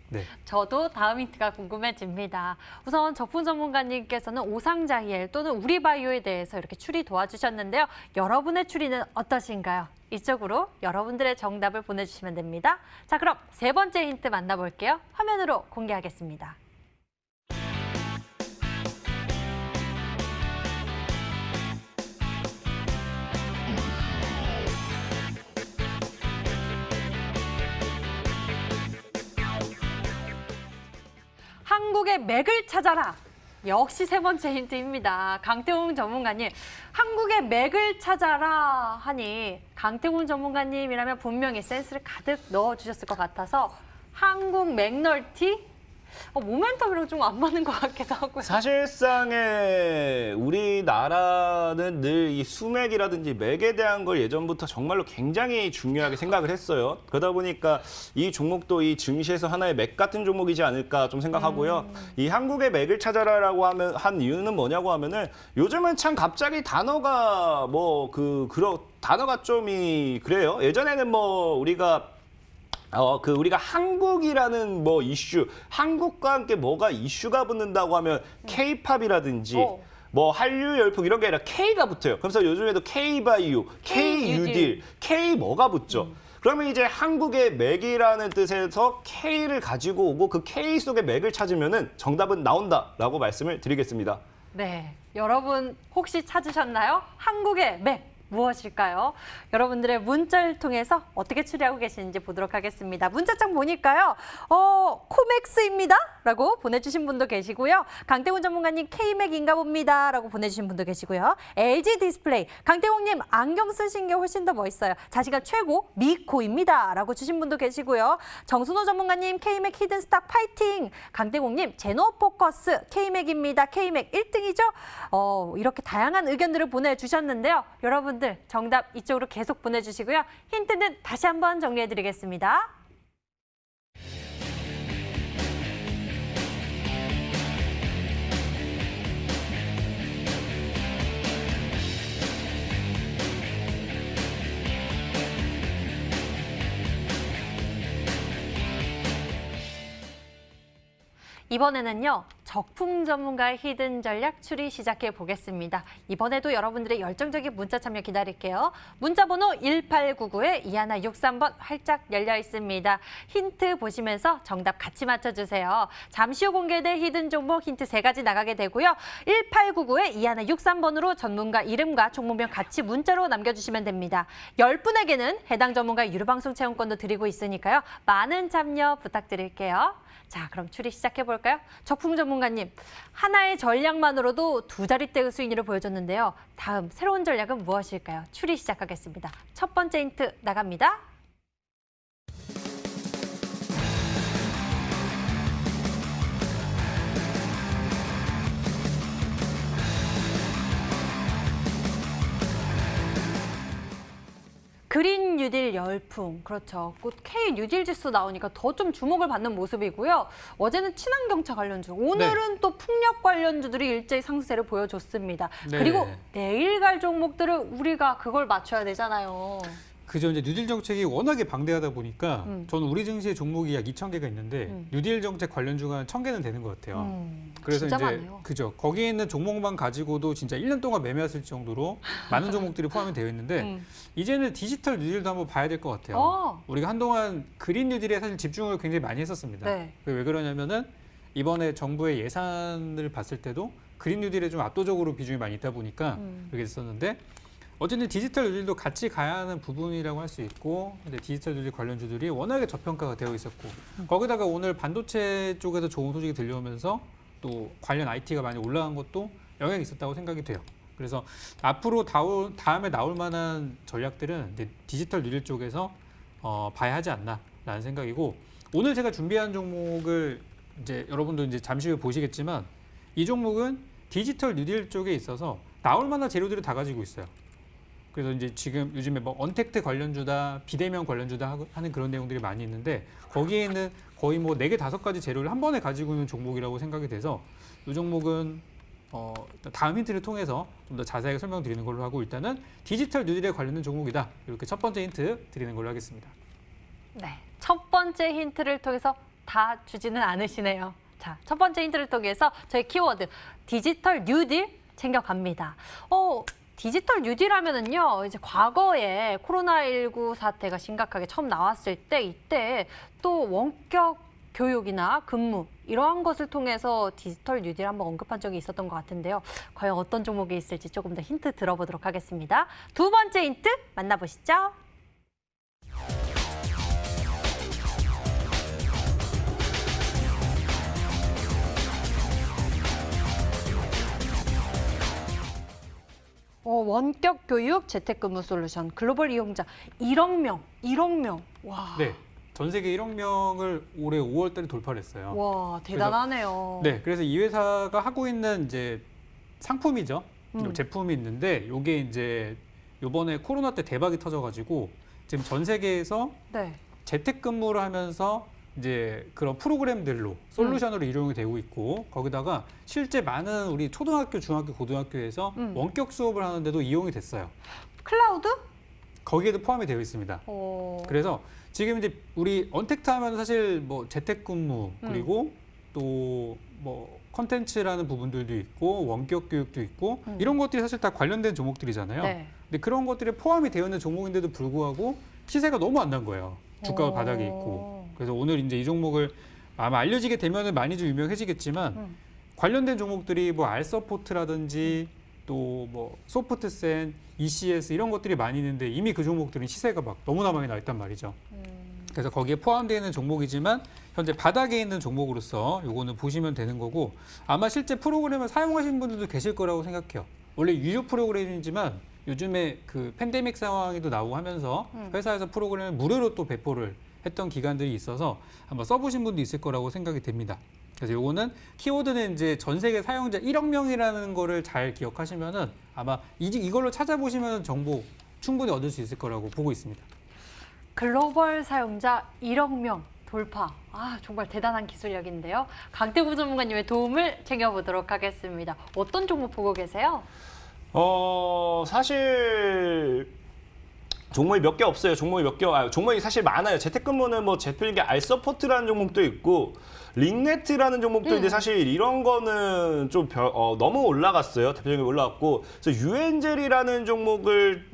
Speaker 3: 네.
Speaker 1: 저도 다음 힌트가 궁금해집니다. 우선 적풍 전문가님께서는 오상자이엘 또는 우리바이오에 대해서 이렇게 추리 도와주셨는데요. 여러분의 추리는 어떠신가요? 이쪽으로 여러분들의 정답을 보내주시면 됩니다. 자, 그럼 세 번째 힌트 만나볼게요. 화면으로 공개하겠습니다. 한국의 맥을 찾아라. 역시 세 번째 힌트입니다. 강태웅 전문가님, 한국의 맥을 찾아라 하니 강태웅 전문가님이라면 분명히 센스를 가득 넣어주셨을 것 같아서 한국 맥널티? 모멘텀이랑 좀 안 맞는 것 같기도 하고요.
Speaker 2: 사실상의 우리나라는 늘 이 수맥이라든지 맥에 대한 걸 예전부터 정말로 굉장히 중요하게 생각을 했어요. 그러다 보니까 이 종목도 이 증시에서 하나의 맥 같은 종목이지 않을까 좀 생각하고요. 이 한국의 맥을 찾아라라고 한 이유는 뭐냐고 하면은 요즘은 참 갑자기 단어가 단어가 좀 그래요. 예전에는 우리가 한국이라는 이슈, 한국과 함께 뭐가 이슈가 붙는다고 하면 K-팝이라든지 한류 열풍 이런 게 아니라 K가 붙어요. 그래서 요즘에도 K-바이오, K-뉴딜, K 뭐가 붙죠. 그러면 이제 한국의 맥이라는 뜻에서 K를 가지고 오고 그 K 속의 맥을 찾으면은 정답은 나온다라고 말씀을 드리겠습니다.
Speaker 1: 네, 여러분 혹시 찾으셨나요? 한국의 맥. 무엇일까요? 여러분들의 문자를 통해서 어떻게 추리하고 계시는지 보도록 하겠습니다. 문자창 보니까요. 코맥스입니다. 라고 보내주신 분도 계시고요. 강태훈 전문가님 K맥인가 봅니다. 라고 보내주신 분도 계시고요. LG 디스플레이, 강태훈님 안경 쓰신 게 훨씬 더 멋있어요. 자신감 최고 미코입니다. 라고 주신 분도 계시고요. 정순호 전문가님 K맥 히든스탁 파이팅. 강태훈님 제노포커스 K맥입니다. K맥 1등이죠. 이렇게 다양한 의견들을 보내주셨는데요. 여러분 정답 이쪽으로 계속 보내주시고요. 힌트는 다시 한번 정리해드리겠습니다. 이번에는요. 적풍 전문가의 히든 전략 추리 시작해 보겠습니다. 이번에도 여러분들의 열정적인 문자 참여 기다릴게요. 문자 번호 1899-2163번 활짝 열려 있습니다. 힌트 보시면서 정답 같이 맞춰주세요. 잠시 후 공개될 히든 종목 힌트 3가지 나가게 되고요. 1899-2163번으로 전문가 이름과 종목명 같이 문자로 남겨주시면 됩니다. 10분에게는 해당 전문가의 유료방송 체험권도 드리고 있으니까요. 많은 참여 부탁드릴게요. 자, 그럼 추리 시작해 볼까요? 적풍 전문가님, 하나의 전략만으로도 2자릿대의 수익률을 보여줬는데요. 다음 새로운 전략은 무엇일까요? 추리 시작하겠습니다. 첫 번째 힌트 나갑니다. 그린 뉴딜 열풍, 그렇죠. 곧 K 뉴딜 지수 나오니까 더 좀 주목을 받는 모습이고요. 어제는 친환경차 관련주, 오늘은 또 풍력 관련주들이 일제히 상승세를 보여줬습니다.
Speaker 3: 네.
Speaker 1: 그리고 내일 갈 종목들을 우리가 그걸 맞춰야 되잖아요.
Speaker 3: 그죠. 이제 뉴딜 정책이 워낙에 방대하다 보니까 저는 우리 증시의 종목이 약 2,000개가 있는데 뉴딜 정책 관련주가 한 1,000개는 되는 것 같아요. 그래서
Speaker 1: 진짜
Speaker 3: 이제
Speaker 1: 많네요.
Speaker 3: 그죠. 거기에 있는 종목만 가지고도 진짜 1년 동안 매매했을 정도로 많은 종목들이 포함이 되어 있는데 이제는 디지털 뉴딜도 한번 봐야 될 것 같아요. 우리가 한동안 그린 뉴딜에 사실 집중을 굉장히 많이 했었습니다.
Speaker 1: 네.
Speaker 3: 왜 그러냐면은 이번에 정부의 예산을 봤을 때도 그린 뉴딜에 좀 압도적으로 비중이 많이 있다 보니까 그렇게 됐었는데 어쨌든 디지털 뉴딜도 같이 가야 하는 부분이라고 할 수 있고, 근데 디지털 뉴딜 관련주들이 워낙에 저평가가 되어 있었고, 거기다가 오늘 반도체 쪽에서 좋은 소식이 들려오면서 또 관련 IT가 많이 올라간 것도 영향이 있었다고 생각이 돼요. 그래서 앞으로 다음에 나올 만한 전략들은 이제 디지털 뉴딜 쪽에서 봐야 하지 않나라는 생각이고, 오늘 제가 준비한 종목을 이제 여러분도 이제 잠시 후에 보시겠지만 이 종목은 디지털 뉴딜 쪽에 있어서 나올 만한 재료들을 다 가지고 있어요. 그래서 이제 지금 요즘에 뭐 언택트 관련주다, 비대면 관련주다 하는 그런 내용들이 많이 있는데 거기에 있는 거의 뭐 4개, 5가지 재료를 한 번에 가지고 있는 종목이라고 생각이 돼서 이 종목은 다음 힌트를 통해서 좀 더 자세하게 설명드리는 걸로 하고 일단은 디지털 뉴딜에 관련된 종목이다. 이렇게 첫 번째 힌트 드리는 걸로 하겠습니다.
Speaker 1: 네, 첫 번째 힌트를 통해서 다 주지는 않으시네요. 자, 첫 번째 힌트를 통해서 저희 키워드 디지털 뉴딜 챙겨갑니다. 디지털 뉴딜 하면은요, 이제 과거에 코로나19 사태가 심각하게 처음 나왔을 때 이때 또 원격 교육이나 근무 이러한 것을 통해서 디지털 뉴딜 한번 언급한 적이 있었던 것 같은데요. 과연 어떤 종목이 있을지 조금 더 힌트 들어보도록 하겠습니다. 두 번째 힌트 만나보시죠. 원격 교육 재택근무 솔루션 글로벌 이용자 1억 명. 와.
Speaker 3: 네, 전 세계 1억 명을 올해 5월 달에 돌파를 했어요.
Speaker 1: 와, 대단하네요.
Speaker 3: 네, 그래서 이 회사가 하고 있는 이제 상품이죠. 제품이 있는데 이게 이제 이번에 코로나 때 대박이 터져가지고 지금 전 세계에서
Speaker 1: 네.
Speaker 3: 재택근무를 하면서 이제 그런 프로그램들로 솔루션으로 이용이 되고 있고 거기다가 실제 많은 우리 초등학교, 중학교, 고등학교에서 원격 수업을 하는데도 이용이 됐어요.
Speaker 1: 클라우드?
Speaker 3: 거기에도 포함이 되어 있습니다. 그래서 지금 이제 우리 언택트 하면 사실 뭐 재택근무 그리고 또 뭐 컨텐츠라는 부분들도 있고 원격 교육도 있고 이런 것들이 사실 다 관련된 종목들이잖아요.
Speaker 1: 네.
Speaker 3: 근데 그런 것들이 포함이 되어 있는 종목인데도 불구하고 시세가 너무 안 난 거예요. 주가가 바닥에 있고. 그래서 오늘 이제 이 종목을 아마 알려지게 되면은 많이 좀 유명해지겠지만 관련된 종목들이 뭐 알서포트라든지 또 뭐 소프트센, ECS 이런 것들이 많이 있는데 이미 그 종목들은 시세가 막 너무나 많이 나 있단 말이죠. 그래서 거기에 포함되어 있는 종목이지만 현재 바닥에 있는 종목으로서 요거는 보시면 되는 거고 아마 실제 프로그램을 사용하시는 분들도 계실 거라고 생각해요. 원래 유료 프로그램이지만 요즘에 그 팬데믹 상황에도 나오고 하면서 회사에서 프로그램을 무료로 또 배포를 했던 기간들이 있어서 한번 써보신 분도 있을 거라고 생각이 됩니다. 그래서 요거는 키워드는 이제 전 세계 사용자 1억 명이라는 거를 잘 기억하시면은 아마 이걸로 찾아보시면 정보 충분히 얻을 수 있을 거라고 보고 있습니다.
Speaker 1: 글로벌 사용자 1억 명 돌파. 정말 대단한 기술력인데요. 강태구 전문가님의 도움을 챙겨보도록 하겠습니다. 어떤 종목 보고 계세요?
Speaker 2: 사실 종목이 몇 개 없어요. 종목이 사실 많아요. 재택근무는 뭐 제필기 알서포트라는 종목도 있고 링네트라는 종목도 이제 사실 이런 거는 좀 너무 올라갔어요. 대표적으로 올라갔고, 그래서 유엔젤이라는 종목을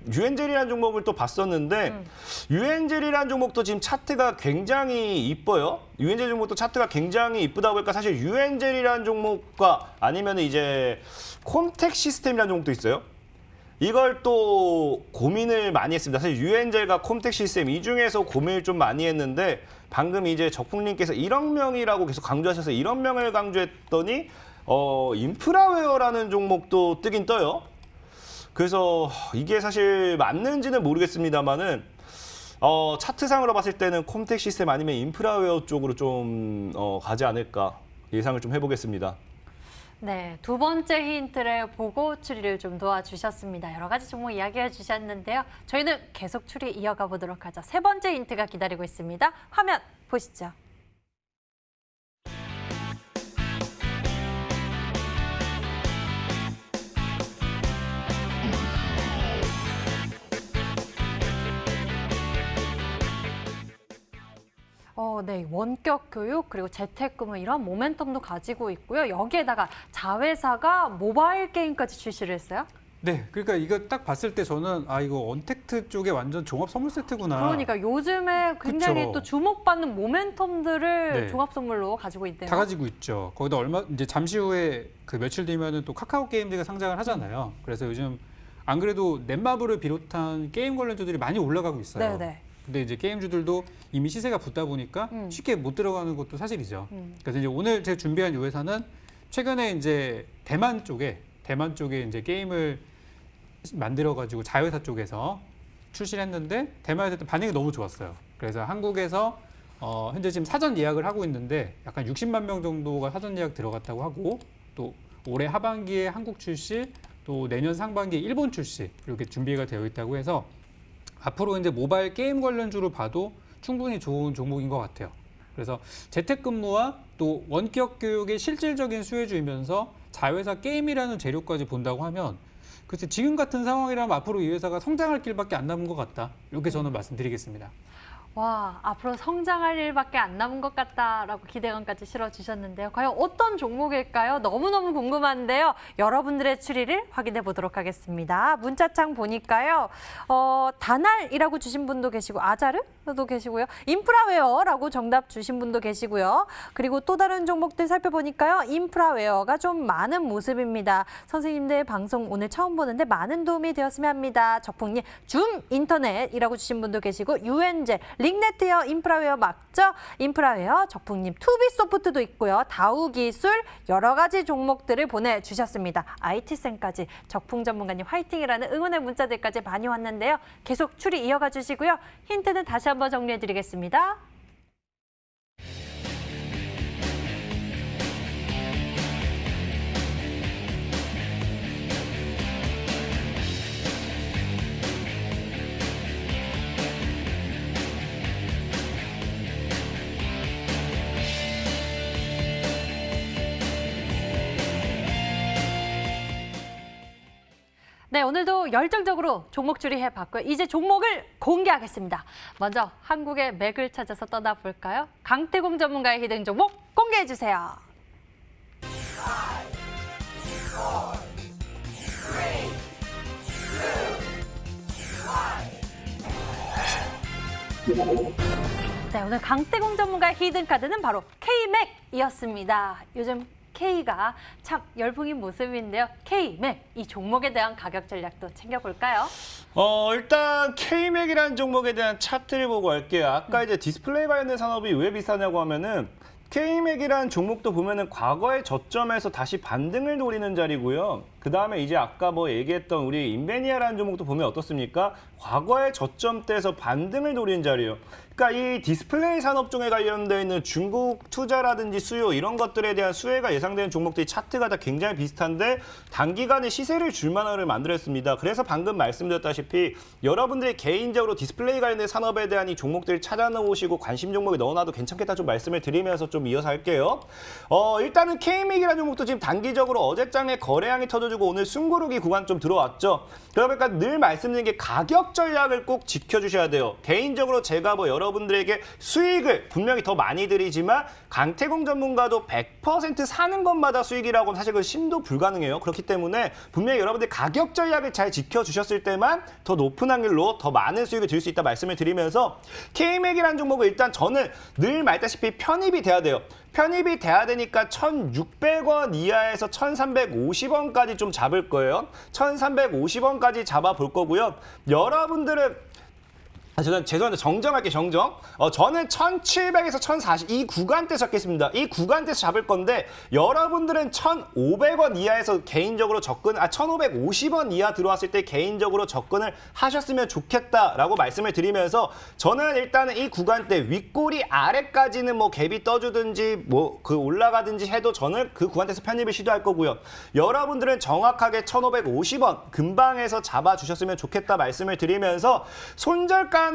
Speaker 2: 또 봤었는데 유엔젤이라는 종목도 지금 차트가 굉장히 이뻐요. 유엔젤 종목도 차트가 굉장히 이쁘다 보니까 사실 유엔젤이라는 종목과 아니면 이제 콤텍 시스템이라는 종목도 있어요. 이걸 또 고민을 많이 했습니다. 사실 유엔젤과 콤텍 시스템 이 중에서 고민을 좀 많이 했는데 방금 이제 적풍님께서 1억 명이라고 계속 강조하셔서 1억 명을 강조했더니 인프라웨어라는 종목도 뜨긴 떠요. 그래서 이게 사실 맞는지는 모르겠습니다만은 차트상으로 봤을 때는 콤텍 시스템 아니면 인프라웨어 쪽으로 좀 가지 않을까 예상을 좀 해보겠습니다.
Speaker 1: 네, 두 번째 힌트를 보고 추리를 좀 도와주셨습니다. 여러 가지 종목 이야기해 주셨는데요. 저희는 계속 추리 이어가 보도록 하죠. 세 번째 힌트가 기다리고 있습니다. 화면 보시죠. 네, 원격 교육 그리고 재택근무 이런 모멘텀도 가지고 있고요. 여기에다가 자회사가 모바일 게임까지 출시를 했어요.
Speaker 3: 네, 그러니까 이거 딱 봤을 때 저는 이거 언택트 쪽에 완전 종합 선물 세트구나.
Speaker 1: 그러니까 요즘에 굉장히
Speaker 3: 그쵸.
Speaker 1: 또 주목받는 모멘텀들을
Speaker 3: 네.
Speaker 1: 종합 선물로 가지고 있대요.
Speaker 3: 다 가지고 있죠. 거기다 이제 잠시 후에 그 며칠 뒤면은 또 카카오 게임즈가 상장을 하잖아요. 그래서 요즘 안 그래도 넷마블을 비롯한 게임 관련주들이 많이 올라가고 있어요.
Speaker 1: 네네.
Speaker 3: 근데 이제 게임주들도 이미 시세가 붙다 보니까 쉽게 못 들어가는 것도 사실이죠. 그래서 이제 오늘 제가 준비한 이 회사는 최근에 이제 대만 쪽에 이제 게임을 만들어가지고 자회사 쪽에서 출시를 했는데 대만에서 반응이 너무 좋았어요. 그래서 한국에서 현재 지금 사전 예약을 하고 있는데 약간 60만 명 정도가 사전 예약 들어갔다고 하고 또 올해 하반기에 한국 출시 또 내년 상반기에 일본 출시 이렇게 준비가 되어 있다고 해서 앞으로 이제 모바일 게임 관련주로 봐도 충분히 좋은 종목인 것 같아요. 그래서 재택근무와 또 원격 교육의 실질적인 수혜주이면서 자회사 게임이라는 재료까지 본다고 하면 글쎄 지금 같은 상황이라면 앞으로 이 회사가 성장할 길밖에 안 남은 것 같다. 이렇게 저는 말씀드리겠습니다.
Speaker 1: 와, 앞으로 성장할 일밖에 안 남은 것 같다라고 기대감까지 실어주셨는데요. 과연 어떤 종목일까요? 너무너무 궁금한데요. 여러분들의 추리를 확인해 보도록 하겠습니다. 문자창 보니까요. 다날이라고 주신 분도 계시고 아자르도 계시고요. 인프라웨어라고 정답 주신 분도 계시고요. 그리고 또 다른 종목들 살펴보니까요. 인프라웨어가 좀 많은 모습입니다. 선생님들 방송 오늘 처음 보는데 많은 도움이 되었으면 합니다. 적풍님 줌 인터넷이라고 주신 분도 계시고 유엔젤 링네트웨어 인프라웨어 맞죠? 인프라웨어 적풍님 투비소프트도 있고요. 다우기술 여러 가지 종목들을 보내주셨습니다. IT센까지 적풍 전문가님 화이팅이라는 응원의 문자들까지 많이 왔는데요. 계속 추리 이어가 주시고요. 힌트는 다시 한번 정리해드리겠습니다. 네, 오늘도 열정적으로 종목 추리해봤고요. 이제 종목을 공개하겠습니다. 먼저 한국의 맥을 찾아서 떠나볼까요? 강태공 전문가의 히든 종목 공개해주세요. 네, 오늘 강태공 전문가의 히든 카드는 바로 K맥이었습니다. 요즘 K가 참 열풍인 모습인데요. K맥, 이 종목에 대한 가격 전략도 챙겨볼까요?
Speaker 2: 일단 K맥이라는 종목에 대한 차트를 보고 할게요. 아까 이제 디스플레이 관련된 산업이 왜 비싸냐고 하면은 K맥이라는 종목도 보면은 과거의 저점에서 다시 반등을 노리는 자리고요. 그 다음에 이제 아까 뭐 얘기했던 우리 인베니아라는 종목도 보면 어떻습니까? 과거의 저점대에서 반등을 노리는 자리예요. 그러니까 이 디스플레이 산업종에 관련되어 있는 중국 투자라든지 수요 이런 것들에 대한 수혜가 예상되는 종목들이 차트가 다 굉장히 비슷한데 단기간에 시세를 줄 만한을 만들었습니다. 그래서 방금 말씀드렸다시피 여러분들이 개인적으로 디스플레이 관련된 산업에 대한 이 종목들을 찾아놓으시고 관심 종목에 넣어놔도 괜찮겠다 좀 말씀을 드리면서 좀 이어서 할게요. 일단은 K맥이라는 종목도 지금 단기적으로 어제장에 거래량이 터져주고 그래가지고 오늘 숨고르기 구간 좀 들어왔죠. 그러니까 늘 말씀드린 게 가격 전략을 꼭 지켜주셔야 돼요. 개인적으로 제가 뭐 여러분들에게 수익을 분명히 더 많이 드리지만 강태공 전문가도 100% 사는 것마다 수익이라고는 사실 그 심도 불가능해요. 그렇기 때문에 분명히 여러분들 가격 전략을 잘 지켜주셨을 때만 더 높은 확률로 더 많은 수익을 드릴 수 있다 말씀을 드리면서 K맥이라는 종목은 일단 저는 늘 말다시피 편입이 돼야 돼요. 편입이 돼야 되니까 1,600원 이하에서 1,350원까지 좀 잡을 거예요. 1,350원까지 잡아볼 거고요. 여러분들은 죄송한데 정정할게요, 정정. 저는 1,700에서 1,040 이 구간대 잡겠습니다. 이 구간대에서 잡을 건데 여러분들은 1,500원 이하에서 개인적으로 1,550원 이하 들어왔을 때 개인적으로 접근을 하셨으면 좋겠다라고 말씀을 드리면서 저는 일단은 이 구간대 윗꼬리 아래까지는 뭐 갭이 떠주든지 뭐 그 올라가든지 해도 저는 그 구간대에서 편입을 시도할 거고요. 여러분들은 정확하게 1,550원 근방에서 잡아주셨으면 좋겠다 말씀을 드리면서 손절가는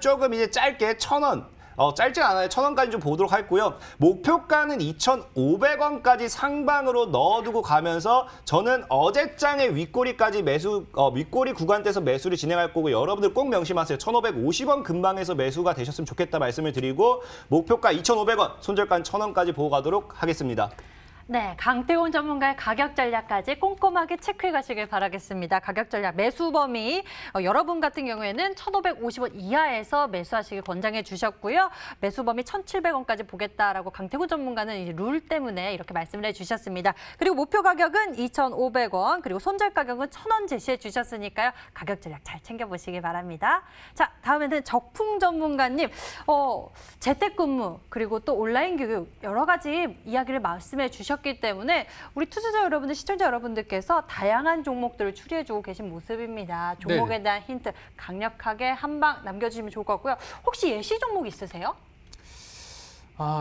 Speaker 2: 조금 이제 짧게 1,000원. 짧진 않아요. 1,000원까지 좀 보도록 하고요. 목표가는 2,500원까지 상방으로 넣어두고 가면서 저는 어제장의 윗꼬리까지 윗꼬리 구간대에서 매수를 진행할 거고 여러분들 꼭 명심하세요. 1,550원 근방에서 매수가 되셨으면 좋겠다 말씀을 드리고 목표가 2,500원, 손절가는 1,000원까지 보고 가도록 하겠습니다.
Speaker 1: 네, 강태공 전문가의 가격 전략까지 꼼꼼하게 체크해 가시길 바라겠습니다. 가격 전략 매수 범위 여러분 같은 경우에는 1,550원 이하에서 매수하시길 권장해 주셨고요. 매수 범위 1,700원까지 보겠다라고 강태공 전문가는 이제 룰 때문에 이렇게 말씀을 해 주셨습니다. 그리고 목표 가격은 2,500원, 그리고 손절 가격은 1,000원 제시해 주셨으니까요. 가격 전략 잘 챙겨 보시길 바랍니다. 자, 다음에는 적풍 전문가님. 재택근무 그리고 또 온라인 교육 여러 가지 이야기를 말씀해 주셨기 때문에 우리 투자자 여러분들, 시청자 여러분들께서 다양한 종목들을 추리해주고 계신 모습입니다. 종목에 대한 힌트 강력하게 한 방 남겨주시면 좋을 것 같고요. 혹시 예시 종목 있으세요?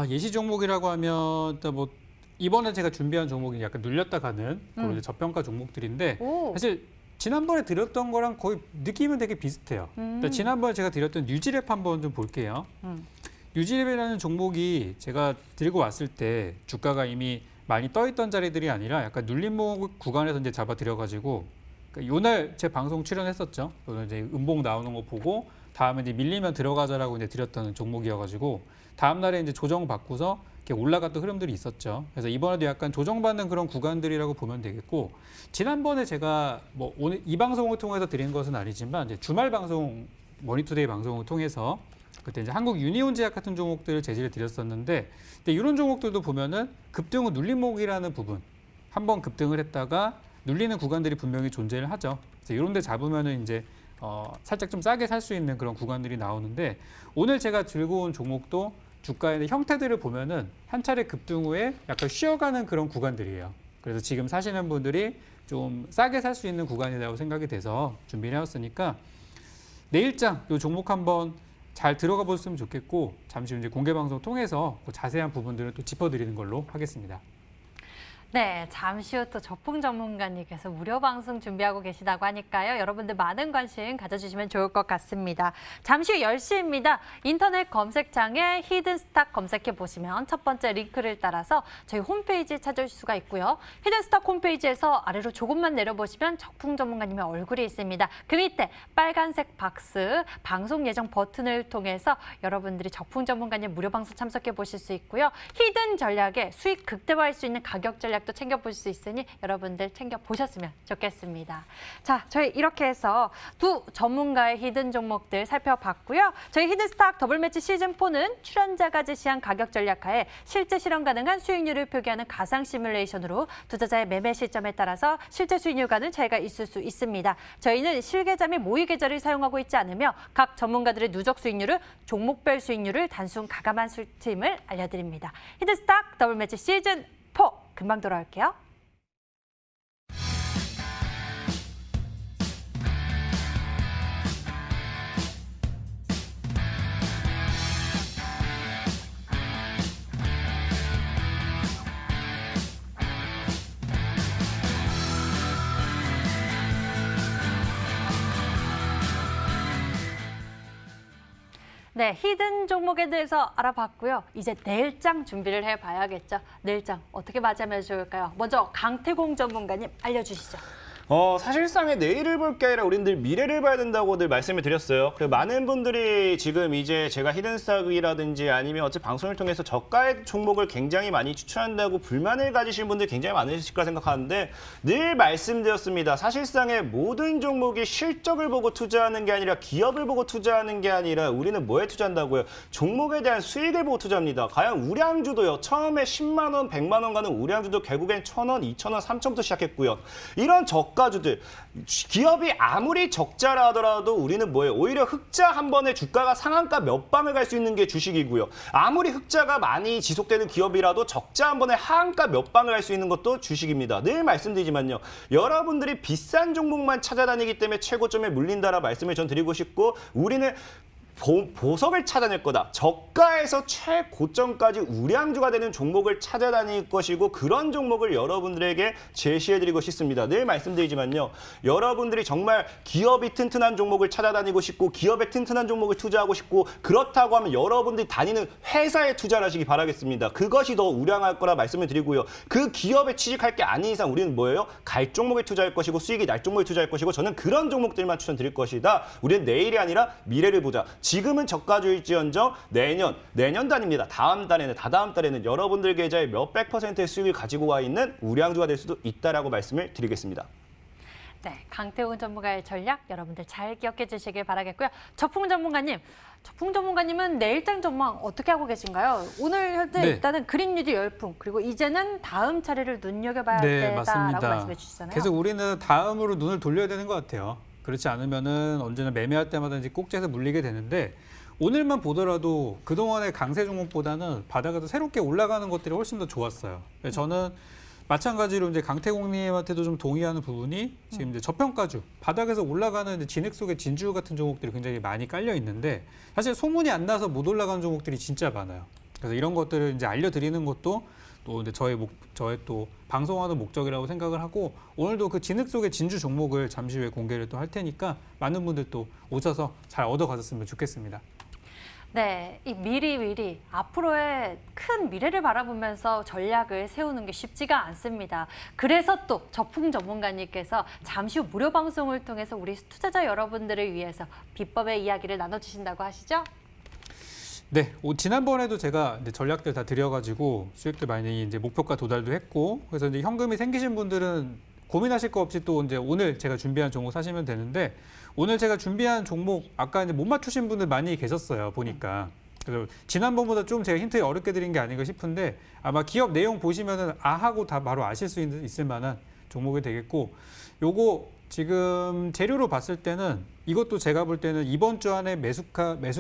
Speaker 3: 예시 종목이라고 하면 뭐 이번에 제가 준비한 종목이 약간 눌렸다 가는 그런 이제 저평가 종목들인데 사실 지난번에 드렸던 거랑 거의 느낌은 되게 비슷해요. 지난번에 제가 드렸던 뉴지랩 한번 좀 볼게요. 뉴지랩이라는 종목이 제가 들고 왔을 때 주가가 이미 많이 떠있던 자리들이 아니라 약간 눌림목 구간에서 이제 잡아드려가지고 그러니까 요날 제 방송 출연했었죠. 오늘 이제 음봉 나오는 거 보고 다음에 이제 밀리면 들어가자라고 이제 드렸던 종목이어가지고 다음 날에 이제 조정 받고서 이렇게 올라갔던 흐름들이 있었죠. 그래서 이번에도 약간 조정받는 그런 구간들이라고 보면 되겠고 지난번에 제가 뭐 오늘 이 방송을 통해서 드린 것은 아니지만 이제 주말 방송 머니투데이 방송을 통해서 그때 이제 한국 유니온제약 같은 종목들을 제시를 드렸었는데 근데 이런 종목들도 보면은 급등 후 눌림목이라는 부분 한번 급등을 했다가 눌리는 구간들이 분명히 존재를 하죠. 그래서 이런 데 잡으면은 이제 살짝 좀 싸게 살 수 있는 그런 구간들이 나오는데 오늘 제가 들고 온 종목도 주가의 형태들을 보면은 한 차례 급등 후에 약간 쉬어가는 그런 구간들이에요. 그래서 지금 사시는 분들이 좀 싸게 살 수 있는 구간이라고 생각이 돼서 준비를 해왔으니까 내일장 이 종목 한번 잘 들어가 보셨으면 좋겠고 잠시 이제 공개 방송 통해서 그 자세한 부분들을 또 짚어드리는 걸로 하겠습니다.
Speaker 1: 네, 잠시 후 또 적풍 전문가님께서 무료 방송 준비하고 계시다고 하니까요. 여러분들 많은 관심 가져주시면 좋을 것 같습니다. 잠시 후 10시입니다. 인터넷 검색창에 히든스탁 검색해 보시면 첫 번째 링크를 따라서 저희 홈페이지 찾아오실 수가 있고요. 히든스탁 홈페이지에서 아래로 조금만 내려보시면 적풍 전문가님의 얼굴이 있습니다. 그 밑에 빨간색 박스 방송 예정 버튼을 통해서 여러분들이 적풍 전문가님 무료 방송 참석해 보실 수 있고요. 히든 전략에 수익 극대화할 수 있는 가격 전략 또 챙겨볼 수 있으니 여러분들 챙겨보셨으면 좋겠습니다. 자, 저희 이렇게 해서 두 전문가의 히든 종목들 살펴봤고요. 저희 히든스탁 더블매치 시즌4는 출연자가 제시한 가격 전략하에 실제 실현 가능한 수익률을 표기하는 가상 시뮬레이션으로 투자자의 매매 시점에 따라서 실제 수익률과는 차이가 있을 수 있습니다. 저희는 실계좌 및 모의 계좌를 사용하고 있지 않으며 각 전문가들의 누적 수익률은 종목별 수익률을 단순 가감한 수치임을 알려드립니다. 히든스탁 더블매치 시즌4 금방 돌아올게요. 네, 히든 종목에 대해서 알아봤고요. 이제 내일장 준비를 해봐야겠죠. 내일장 어떻게 맞이하면 좋을까요? 먼저 강태공 전문가님 알려주시죠.
Speaker 2: 사실상의 내일을 볼 게 아니라 우린 늘 미래를 봐야 된다고 늘 말씀을 드렸어요. 많은 분들이 지금 이제 제가 히든스탁이라든지 아니면 어째 방송을 통해서 저가의 종목을 굉장히 많이 추천한다고 불만을 가지신 분들 굉장히 많으실 거라 생각하는데 늘 말씀드렸습니다. 사실상의 모든 종목이 실적을 보고 투자하는 게 아니라 기업을 보고 투자하는 게 아니라 우리는 뭐에 투자한다고요? 종목에 대한 수익을 보고 투자합니다. 과연 우량주도요. 처음에 10만 원, 100만 원 가는 우량주도 결국엔 1,000원, 2,000원, 3,000원부터 시작했고요. 이런 저가주들, 기업이 아무리 적자라 하더라도 우리는 뭐예요? 오히려 흑자 한 번에 주가가 상한가 몇 방을 갈 수 있는 게 주식이고요. 아무리 흑자가 많이 지속되는 기업이라도 적자 한 번에 하한가 몇 방을 갈 수 있는 것도 주식입니다. 늘 말씀드리지만요. 여러분들이 비싼 종목만 찾아다니기 때문에 최고점에 물린다라 말씀을 전 드리고 싶고 우리는 보석을 찾아낼 거다. 저가에서 최고점까지 우량주가 되는 종목을 찾아다닐 것이고 그런 종목을 여러분들에게 제시해드리고 싶습니다. 늘 말씀드리지만요. 여러분들이 정말 기업이 튼튼한 종목을 찾아다니고 싶고 기업에 튼튼한 종목을 투자하고 싶고 그렇다고 하면 여러분들이 다니는 회사에 투자를 하시기 바라겠습니다. 그것이 더 우량할 거라 말씀을 드리고요. 그 기업에 취직할 게 아닌 이상 우리는 뭐예요? 갈 종목에 투자할 것이고 수익이 날 종목에 투자할 것이고 저는 그런 종목들만 추천드릴 것이다. 우리는 내일이 아니라 미래를 보자. 지금은 저가주일지언정 내년도 아닙니다. 다음 달에는 다다음 달에는 여러분들 계좌에 몇백 %의 수익을 가지고 와 있는 우량주가 될 수도 있다라고 말씀을 드리겠습니다.
Speaker 1: 네, 강태훈 전문가의 전략 여러분들 잘 기억해 주시길 바라겠고요. 저풍 전문가님은 내일장 전망 어떻게 하고 계신가요? 오늘 현재
Speaker 3: 네.
Speaker 1: 일단은 그린뉴딜 열풍 그리고 이제는 다음 차례를 눈여겨봐야
Speaker 3: 네,
Speaker 1: 된다라고
Speaker 3: 맞습니다.
Speaker 1: 말씀해 주시잖아요.
Speaker 3: 계속 우리는 다음으로 눈을 돌려야 되는 것 같아요. 그렇지 않으면은 언제나 매매할 때마다 이제 꼭지에서 물리게 되는데 오늘만 보더라도 그동안의 강세 종목보다는 바닥에서 새롭게 올라가는 것들이 훨씬 더 좋았어요. 저는 마찬가지로 이제 강태공님한테도 좀 동의하는 부분이 지금 이제 저평가주 바닥에서 올라가는 이제 진흙 속의 진주 같은 종목들이 굉장히 많이 깔려 있는데 사실 소문이 안 나서 못 올라가는 종목들이 진짜 많아요. 그래서 이런 것들을 이제 알려드리는 것도 또 이제 저의 또 방송하는 목적이라고 생각을 하고 오늘도 그 진흙 속의 진주 종목을 잠시 후에 공개를 또 할 테니까 많은 분들 또 오셔서 잘 얻어가셨으면 좋겠습니다.
Speaker 1: 네, 이 미리 앞으로의 큰 미래를 바라보면서 전략을 세우는 게 쉽지가 않습니다. 그래서 또 저풍 전문가님께서 잠시 후 무료 방송을 통해서 우리 투자자 여러분들을 위해서 비법의 이야기를 나눠주신다고 하시죠?
Speaker 3: 네, 지난번에도 제가 이제 전략들 다 드려가지고 수익들 많이 이제 목표가 도달도 했고 그래서 이제 현금이 생기신 분들은 고민하실 거 없이 또 이제 오늘 제가 준비한 종목 사시면 되는데 오늘 제가 준비한 종목 아까 이제 못 맞추신 분들 많이 계셨어요 보니까 그래서 지난번보다 좀 제가 힌트 어렵게 드린 게 아닌가 싶은데 아마 기업 내용 보시면은 아 하고 다 바로 아실 수 있을 만한 종목이 되겠고 요거 지금 재료로 봤을 때는 이것도 제가 볼 때는 이번 주 안에 매수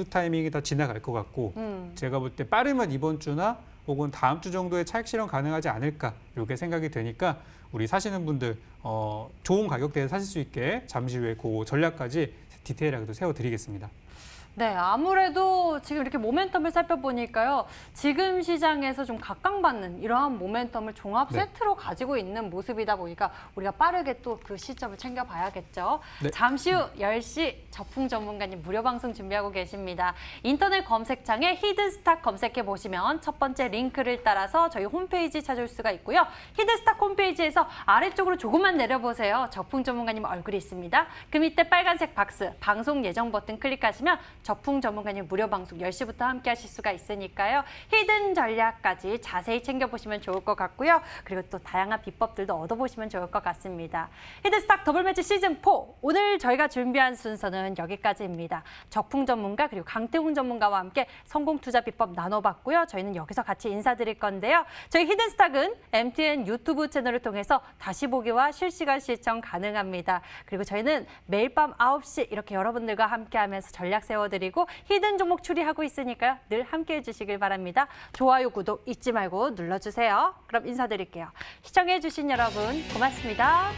Speaker 3: 타이밍이 다 지나갈 것 같고 제가 볼 때 빠르면 이번 주나 혹은 다음 주 정도에 차익 실현 가능하지 않을까 이렇게 생각이 되니까 우리 사시는 분들 좋은 가격대에 사실 수 있게 잠시 후에 그 전략까지 디테일하게 세워드리겠습니다.
Speaker 1: 네, 아무래도 지금 이렇게 모멘텀을 살펴보니까요. 지금 시장에서 좀 각광받는 이러한 모멘텀을 종합
Speaker 3: 네.
Speaker 1: 세트로 가지고 있는 모습이다 보니까 우리가 빠르게 또 그 시점을 챙겨봐야겠죠.
Speaker 3: 네.
Speaker 1: 잠시 후 10시 저풍 전문가님 무료 방송 준비하고 계십니다. 인터넷 검색창에 히든스탁 검색해 보시면 첫 번째 링크를 따라서 저희 홈페이지 찾을 수가 있고요. 히든스탁 홈페이지에서 아래쪽으로 조금만 내려보세요. 저풍 전문가님 얼굴이 있습니다. 그 밑에 빨간색 박스 방송 예정 버튼 클릭하시면 저풍 전문가님 무료 방송 10시부터 함께 하실 수가 있으니까요. 히든 전략까지 자세히 챙겨보시면 좋을 것 같고요. 그리고 또 다양한 비법들도 얻어보시면 좋을 것 같습니다. 히든스탁 더블매치 시즌4 오늘 저희가 준비한 순서는 여기까지입니다. 저풍 전문가 그리고 강태훈 전문가와 함께 성공 투자 비법 나눠봤고요. 저희는 여기서 같이 인사드릴 건데요. 저희 히든스탁은 MTN 유튜브 채널을 통해서 다시 보기와 실시간 시청 가능합니다. 그리고 저희는 매일 밤 9시 이렇게 여러분들과 함께하면서 전략 세워드리고 히든 종목 추리하고 있으니까요. 늘 함께해 주시길 바랍니다. 좋아요, 구독 잊지 말고 눌러주세요. 그럼 인사드릴게요. 시청해 주신 여러분 고맙습니다.